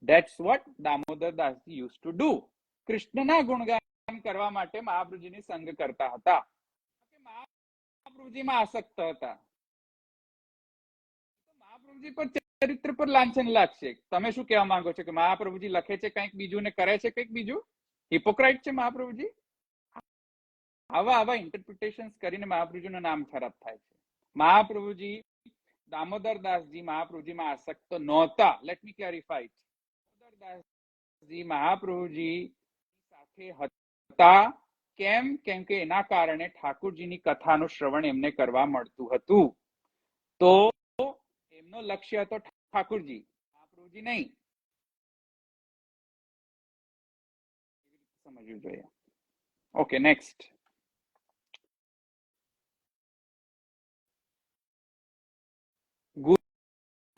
That's vote Damodar Dasji use to do. કૃષ્ણના ગુણગાન કરવા માટે મહાપ્રભુજીની સંગ કરતા હતા, મહાપ્રભુજીમાં આસક્ત હતા. મહાપ્રભુજી પર ચરિત્ર પર લાંછન લાગશે. તમે શું કહેવા માંગો છો કે મહાપ્રભુજી લખે છે કંઈક બીજું ને કરે છે કંઈક બીજું? હિપોક્રાઇટ છે મહાપ્રભુજી? આવા ઇન્ટરપ્રિટેશન કરીને મહાપ્રભુજીનું નામ ખરાબ થાય છે. મહાપ્રભુજી દામોદર દાસજી મહાપ્રભુજીમાં આસક્ત નહોતા. Let me clarify. Damodar Dasji Mahaprabhuji સાથે હતા. કેમ? કેમ કે એના કારણે ઠાકુરજીની કથાનું શ્રવણ એમને કરવા મળતું હતું. તો એમનો લક્ષ્ય હતો ઠાકુરજી, મહાપ્રભુજી નહીં. સમજવું જોઈએ. Okay, next.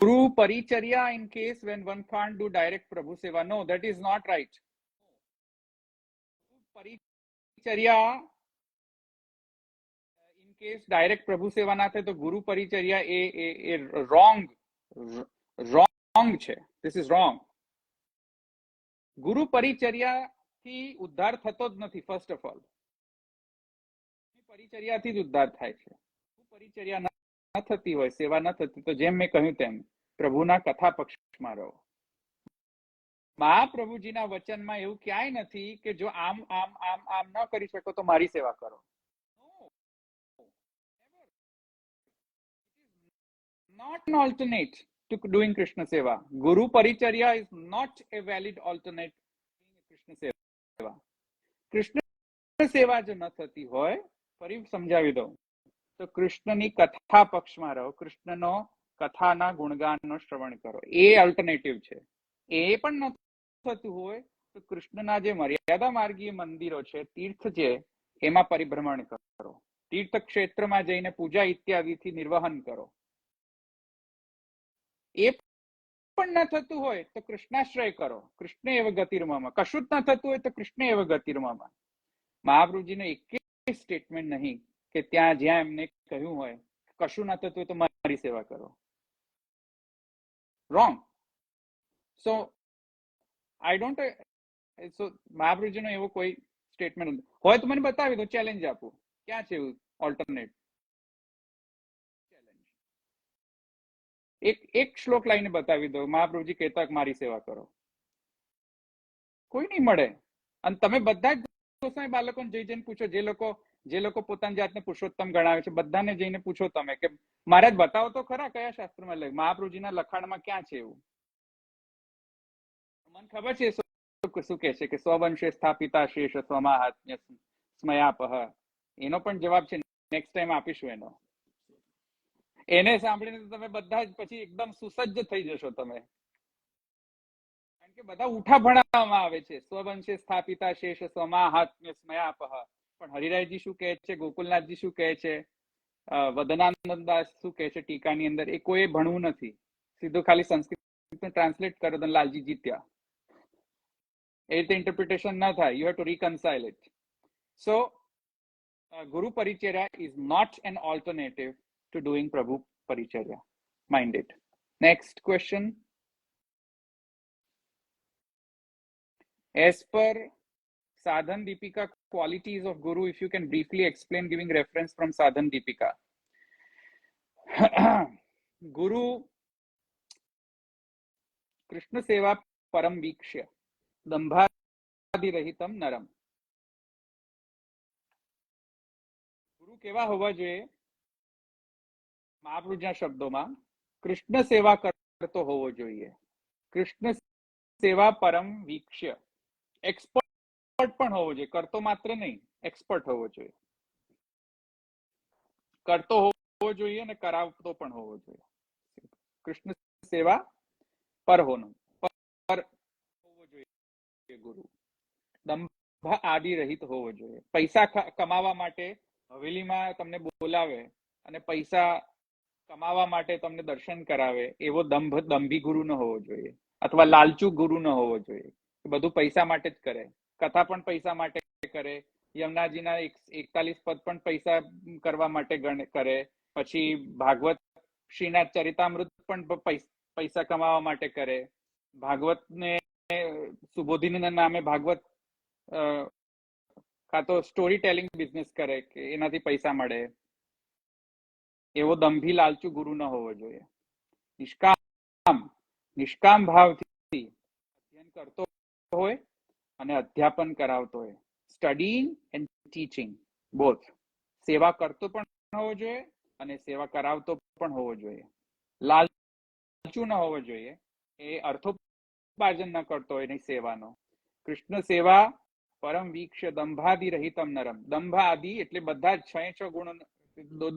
Guru Paricharya in case when one can't do direct Prabhu Seva. No, that is not right. Paricharya in case direct Prabhu Seva ના થાય તો Guru Paricharya એ wrong છે. This is wrong. ગુરુ પરિચર્યા થી ઉદ્ધાર થતો જ નથી. ફર્સ્ટ ઓફ ઓલ પરિચર્યાથી જ ઉદ્ધાર થાય છે. પરિચર્યા ન થતી હોય, સેવા ન થતી, તો જેમ મેં કહ્યું તેમ પ્રભુના કથા પક્ષમાં રહો. મહાપ્રભુજીના વચનમાં એવું ક્યાંય નથી કે જો આમ આમ આમ આમ ન કરી શકો તો મારી સેવા કરો. Not an alternate to doing Krishna Seva. Guru Paricharya is not a valid alternate to Krishna Seva. Krishna Seva જો ન થતી હોય, ફરી સમજાવી દઉં, તો કૃષ્ણની કથા પક્ષમાં રહો, કૃષ્ણનો કથાના ગુણગાનનો શ્રવણ કરો. એ અલ્ટરનેટિવ છે. એ પણ ન થતું હોય તો કૃષ્ણના જે મર્યાદા માર્ગીય મંદિરો છે, તીર્થ છે, એમાં પરિભ્રમણ કરો. તીર્થ ક્ષેત્રમાં જઈને પૂજા ઇત્યાદિથી નિર્વહન કરો. એ પણ ન થતું હોય તો કૃષ્ણાશ્રય કરો. કૃષ્ણ એવ ગતિર્મમ. કશું જ ન થતું હોય તો કૃષ્ણ એવ ગતિર્મમ. મહાપ્રભુજીનો એક સ્ટેટમેન્ટ નહીં કે ત્યાં જ્યાં એમને કહ્યું હોય કશું ન થતું હોય તો મારી સેવા કરો. રોંગ. સો આઈ ડોન્ટ સો મહાપ્રભુજીનો એવો કોઈ સ્ટેટમેન્ટ હોય તો મને બતાવી દો, ચેલેન્જ આપું. ક્યાં છે એવું ઓલ્ટરનેટ? એક શ્લોક લાઈને બતાવી દો, મહાપ્રભુજી કહેતા મારી સેવા કરો. કોઈ નહીં મળે. અને તમે બધા જ ગોસ્વામી બાળકોને જઈને પૂછો, જે લોકો પોતાની જાતને પુરુષોત્તમ ગણાવે છે, બધાને જઈને પૂછો તમે કે મારે બતાવો તો ખરા કયા શાસ્ત્રમાં લખ, મહાપ્રભુજીના લખાણમાં ક્યાં છે એવું? મને ખબર છે શું કે છે કે સ્વવંશે સ્થાપિતા શેષ સ્વમાહાત્મ્ય સ્મયાપહ. એનો પણ જવાબ છે, નેક્સ્ટ ટાઈમ આપીશું એનો. એને સાંભળીને તો તમે બધા જ પછી એકદમ સુસજ્જ થઈ જશો તમે, કારણ કે બધા ઉઠા ભણાવવામાં આવે છે, સ્વવંશે સ્થાપિતા શેષ સ્વમાહાત્મ્ય સ્મયાપહ. પણ હરિરાયજી શું કહે છે, ગોકુલનાથજી શું કહે છે, વદનાનંદ દાસ શું કહે છે ટીકાની અંદર, એ કોઈ ભણવું નથી. સીધું ખાલી સંસ્કૃત ટ્રાન્સલેટ કરો તો લાલજી જીત્યા. એ રીતે ઇન્ટરપ્રિટેશન ના થાય. You have to reconcile it. So Guru Paricharya is not an alternative to doing Prabhu Paricharya. Mind it. Next question. As per Sadhan Deepika qualities of Guru, if you can briefly explain giving reference from Sadhan Deepika. Guru Krishna Seva Param Vikshya Dambhadi Rahitam Naram. ગુરુ કેવા હોવા જોઈએ? મહાપ્રભુના શબ્દોમાં કૃષ્ણ સેવા કરતો હોવો જોઈએ. કૃષ્ણ સેવા પરમ વીક્ષ્ય, એક્સપર્ટ પણ હોવો જોઈએ. કરતો માત્ર નહીં, એક્સપર્ટ હોવો જોઈએ. કરતો જોઈએ અને કરાવતો પણ હોવો જોઈએ. કૃષ્ણ સેવા પર હોવું જોઈએ ગુરુ. દંભ આદિ રહિત હોવો જોઈએ. પૈસા કમાવા માટે હવેલીમાં તમને બોલાવે અને પૈસા કમાવા માટે તમને દર્શન કરાવે એવો દંભી ગુરુ ન હોવો જોઈએ, અથવા લાલચુ ગુરુ ન હોવો જોઈએ. બધું પૈસા માટે જ કરે. કથા પણ પૈસા માટે કરે, યમુનાજીના 41 પદ પણ પૈસા કરવા માટે કરે, પછી ભાગવત શ્રીનાથ ચરિતામૃત પણ પૈસા કમાવા માટે કરે, ભાગવત ને સુબોધિની નામે ભાગવત કાં તો સ્ટોરી ટેલિંગ બિઝનેસ કરે કે એનાથી પૈસા મળે. એવો દંભી લાલચુ ગુરુ ન હોવો જોઈએ. નિષ્કામ ભાવથી અધ્યયન કરતો હોય અને અધ્યાપન કરાવતો હોય. Studying and teaching both. સેવા કરતો પણ હોવો જોઈએ અને સેવા કરાવતો પણ હોવો જોઈએ. લાલચુ ન હોવો જોઈએ. એ અર્થોપાર્જન ન કરતો હોય એની સેવાનો. કૃષ્ણ સેવા પરમ વીક્ષ દંભાદિ રહિતમ નરમ. દંભ આદિ એટલે બધા જ 6 ગુણ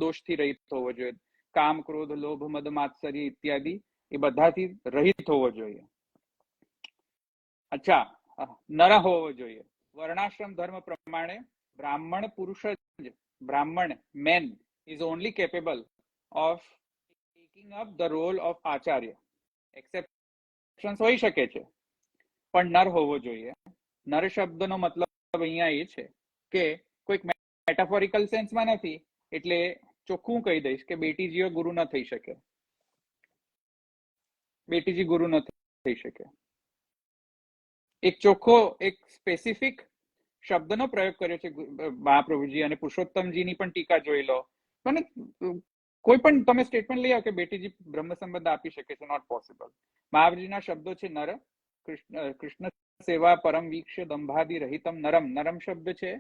દોષથી રહિત હોવો જોઈએ. કામ, ક્રોધ, લોભ, મદ, માત્સર્ય ઇત્યાદિ એ બધાથી રહિત હોવો જોઈએ. અચ્છા, નર હોવો જોઈએ. વર્ણાશ્રમ ધર્મ પ્રમાણે બ્રાહ્મણ પુરુષ જ, બ્રાહ્મણ main is only capable of taking up the role of Acharya. Exceptions હોઈ શકે છે, પણ નર હોવો જોઈએ. નર શબ્દનો મતલબ અહીંયા એ છે કે કોઈક મેટાફોરિકલ સેન્સમાં નથી, એટલે ચોખ્ખું કહી દઈશ કે બેટીજીઓ ગુરુ ન થઈ શકે. બેટીજી ગુરુ ન થઈ શકે. એક ચોખ્ખો એક સ્પેસિફિક શબ્દનો પ્રયોગ કર્યો છે મહાપ્રભુજી, અને પુરુષોત્તમજીની પણ ટીકા જોઈ લો. મને કોઈ પણ તમે સ્ટેટમેન્ટ લઈ આવો કે બેટીજી બ્રહ્મ સંબંધ આપી શકે છે, નોટ પોસિબલ. મહાપ્રભુજીના શબ્દો છે નર, કૃષ્ણ સેવા પરમ વીક્ષ દંભાદિ રહિતમ નરમ. નરમ શબ્દ છે,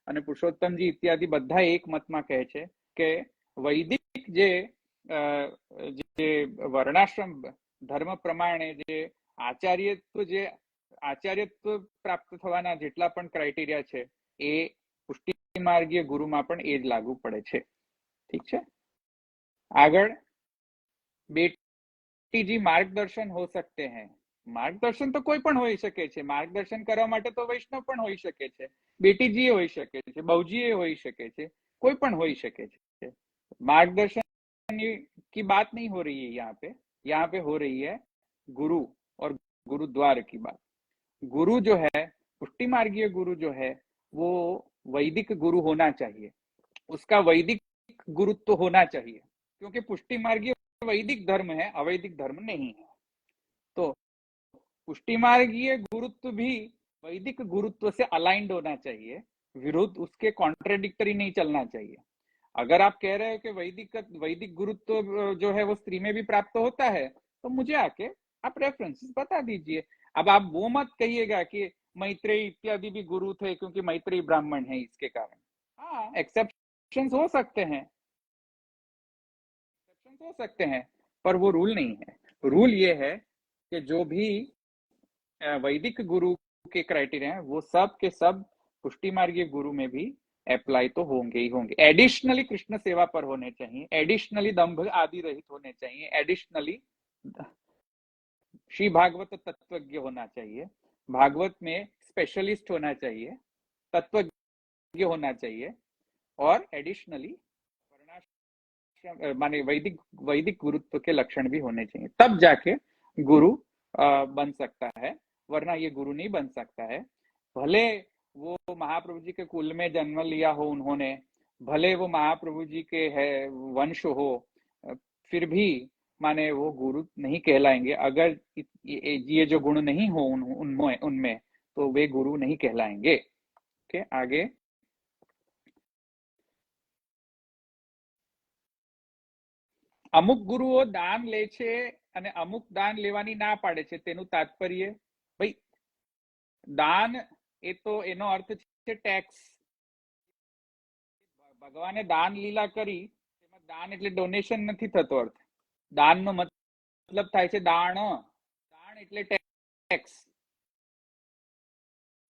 અને પુરુષોત્તમજી ઇત્યાદિ બધા એક મતમાં કહે છે કે વૈદિક જે વર્ણાશ્રમ ધર્મ પ્રમાણે જે આચાર્યત્વ પ્રાપ્ત થવાના જેટલા પણ ક્રાઇટેરિયા છે એ પુષ્ટિ માર્ગીય ગુરુમાં પણ એ જ લાગુ પડે છે. ઠીક છે. આગળ, બેટીજી માર્ગદર્શન હો सकते हैं. માર્ગદર્શન તો કોઈ પણ હોઈ શકે છે. માર્ગદર્શન કરવા માટે તો વૈષ્ણવ પણ હોઈ શકે છે, બેટીજી હોઈ શકે છે, બહુજી હોઈ શકે છે, કોઈ પણ હોઈ શકે છે. मार्गदर्शन की बात नहीं हो रही है यहाँ पे हो रही है गुरु और गुरुद्वार की बात. गुरु जो है, पुष्टि मार्गीय गुरु जो है, वो वैदिक गुरु होना चाहिए. उसका वैदिक गुरुत्व होना चाहिए, क्योंकि पुष्टि मार्गीय वैदिक धर्म है, अवैदिक धर्म नहीं है. तो पुष्टि मार्गीय गुरुत्व भी वैदिक गुरुत्व से अलाइंड होना चाहिए, विरुद्ध उसके कॉन्ट्रेडिक्टरी नहीं चलना चाहिए. अगर आप कह रहे हो कि वैदिक गुरुत्व जो है वो स्त्री में भी प्राप्त होता है, तो मुझे आके आप रेफरेंसेस बता दीजिए. अब आप वो मत कहिएगा कि मैत्रेयी इत्यादि भी गुरु थे क्योंकि मैत्रेयी ब्राह्मण है इसके कारण. हाँ, एक्सेप्शंस हो सकते हैं, पर वो रूल नहीं है. रूल ये है कि जो भी वैदिक गुरु के क्राइटेरिया है वो सब के सब पुष्टि मार्गीय गुरु में भी अप्लाई तो होंगे ही होंगे. एडिशनली कृष्ण सेवा पर होने चाहिए, एडिशनली दंभ आदि रहित होने चाहिए, एडिशनली श्री भागवत तत्वज्ञ होना चाहिए, भागवत में स्पेशलिस्ट होना चाहिए, तत्वज्ञ होना चाहिए, और एडिशनली माने वैदिक गुरुत्व के लक्षण भी होने चाहिए. तब जाके गुरु बन सकता है, वरना ये गुरु नहीं बन सकता है. भले वो महाप्रभु जी के कुल में जन्म लिया हो उन्होंने, भले वो महाप्रभु जी के है वंश हो, फिर भी माने वो गुरु नहीं कहलाएंगे. अगर ये जो गुण नहीं हो उनमें तो वे गुरु नहीं कहलाएंगे. ओके, आगे. અમુક ગુરુઓ દાન લે છે અને અમુક દાન લેવાની ના પાડે છે, તેનું તાત્પર્ય ભાઈ દાન એ તો એનો અર્થ છે ટેક્સ. ભગવાને દાન લીલા કરી, એમાં દાન એટલે ડોનેશન નથી થતો અર્થ. દાનનો મતલબ થાય છે દાણ. દાણ એટલે ટેક્સ.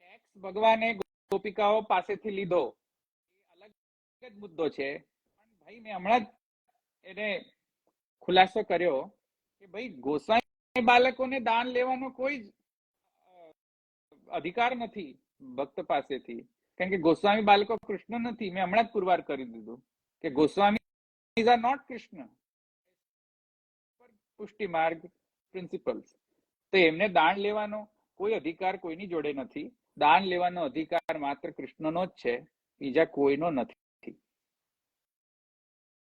ટેક્સ ભગવાને ગોપિકાઓ પાસેથી લીધો, એ અલગ જ મુદ્દો છે. પણ ભાઈ મેં હમણાં એને ખુલાસો કર્યો કે ભાઈ ગોસ્વામી બાળકોને દાન લેવાનો કોઈ જ અધિકાર નથી ભક્ત પાસેથી, કારણ કે ગોસ્વામી બાળકો કૃષ્ણ નથી. મેં હમણાં જ પુરવાર કરી દીધું કે ગોસ્વામી આર નોટ કૃષ્ણ. પુષ્ટિ માર્ગ પ્રિન્સિપલ્સ, તો એમને દાન લેવાનો કોઈ અધિકાર કોઈની જોડે નથી. દાન લેવાનો અધિકાર માત્ર કૃષ્ણનો જ છે, બીજા કોઈનો નથી.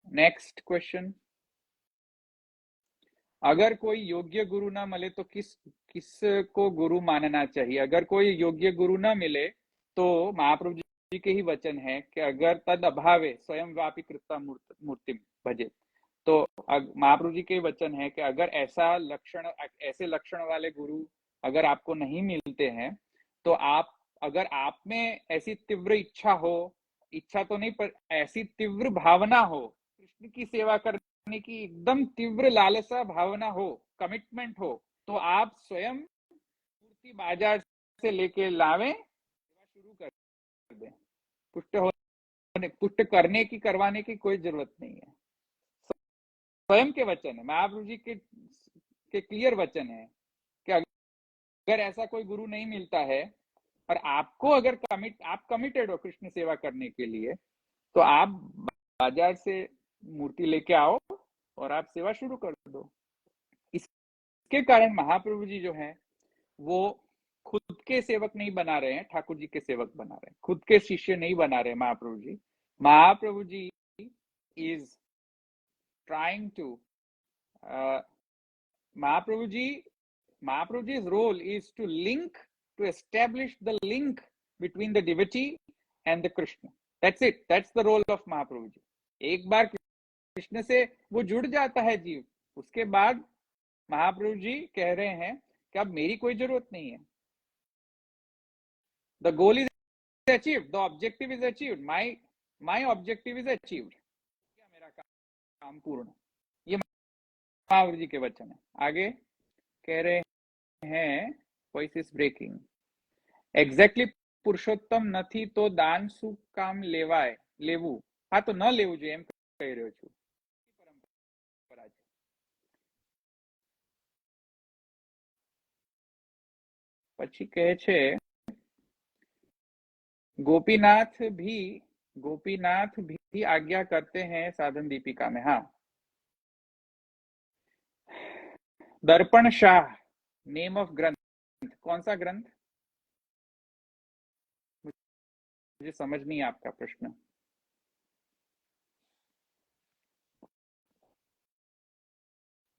नेक्स्ट क्वेश्चन, अगर कोई योग्य गुरु ना मिले तो किसको गुरु मानना चाहिए? अगर कोई योग्य गुरु ना मिले तो महाप्रभु जी के ही वचन है कि अगर तद अभावे स्वयं व्यापी कृता मूर्ति भजे. तो महाप्रभु जी के वचन है कि अगर ऐसे लक्षण वाले गुरु अगर आपको नहीं मिलते हैं तो अगर आप में ऐसी तीव्र इच्छा तो नहीं पर ऐसी तीव्र भावना हो, कृष्ण की सेवा करने की एकदम तीव्र लालसा भावना हो, कमिटमेंट हो, तो आप स्वयं मूर्ति बाजार से लेके लावें, सेवा शुरू कर दें. पुष्ट करने की करवाने की कोई जरूरत नहीं है. स्वयं के वचन है, महाप्रभु जी के क्लियर वचन है कि अगर ऐसा कोई गुरु नहीं मिलता है और आपको अगर आप कमिटेड हो कृष्ण सेवा करने के लिए, तो आप बाजार से मूर्ति लेके आओ और आप सेवा शुरू कर दो. इसके कारण महाप्रभु जी जो है वो खुद के सेवक नहीं बना रहे हैं, ठाकुर जी के सेवक बना रहे हैं, खुद के शिष्य नहीं बना रहे Mahaprabhu ji. Mahaprabhu ji is trying to Mahaprabhu ji's role is to establish the link between the devotee and the Krishna. That's it. That's the role of Mahaprabhu ji. एक बार कृष्ण से वो जुड़ जाता है जीव, उसके बाद महाप्रभु जी कह रहे हैं कि अब मेरी कोई जरूरत नहीं है. The goal is achieved, the objective is achieved, my objective is achieved. मेरा काम पूर्ण. ये महाप्रभु जी के वचन है. आगे कह रहे हैं, voice is breaking. Exactly Purushottam નથી તો દાન શું કામ લેવું? હા, તો ન લેવું જોઈએ એમ કહી રહ્યો છું. પરંપરા છે. પછી કહે છે गोपीनाथ भी आज्ञा करते हैं साधन दीपिका में. हाँ, दर्पण शाह नेम ऑफ ग्रंथ. कौन सा ग्रंथ? मुझे समझ नहीं आपका प्रश्न.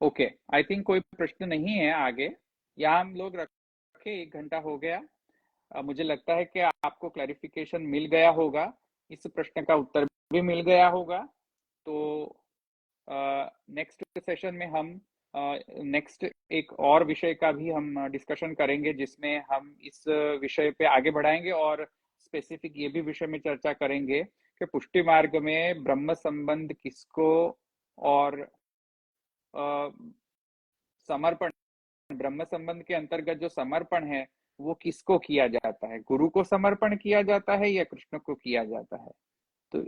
ओके, आई थिंक कोई प्रश्न नहीं है आगे. यहाँ हम लोग रखे 1 घंटा हो गया. मुझे लगता है कि आपको क्लैरिफिकेशन मिल गया होगा, इस प्रश्न का उत्तर भी मिल गया होगा. तो नेक्स्ट सेशन में हम नेक्स्ट एक और विषय का भी हम डिस्कशन करेंगे, जिसमें हम इस विषय पे आगे बढ़ाएंगे और स्पेसिफिक ये भी विषय में चर्चा करेंगे कि पुष्टि मार्ग में ब्रह्म संबंध किसको और समर्पण, ब्रह्म संबंध के अंतर्गत जो समर्पण है वो किसको किया जाता है, गुरु को समर्पण किया जाता है या कृष्ण को किया जाता है. तो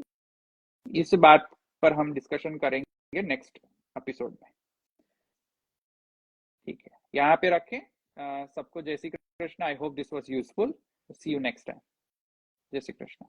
इस बात पर हम डिस्कशन करेंगे नेक्स्ट एपिसोड में. ठीक है, यहाँ पे रखें. सबको जय Shri Krishna. I hope this was useful. See you next time. जय श्री कृष्ण.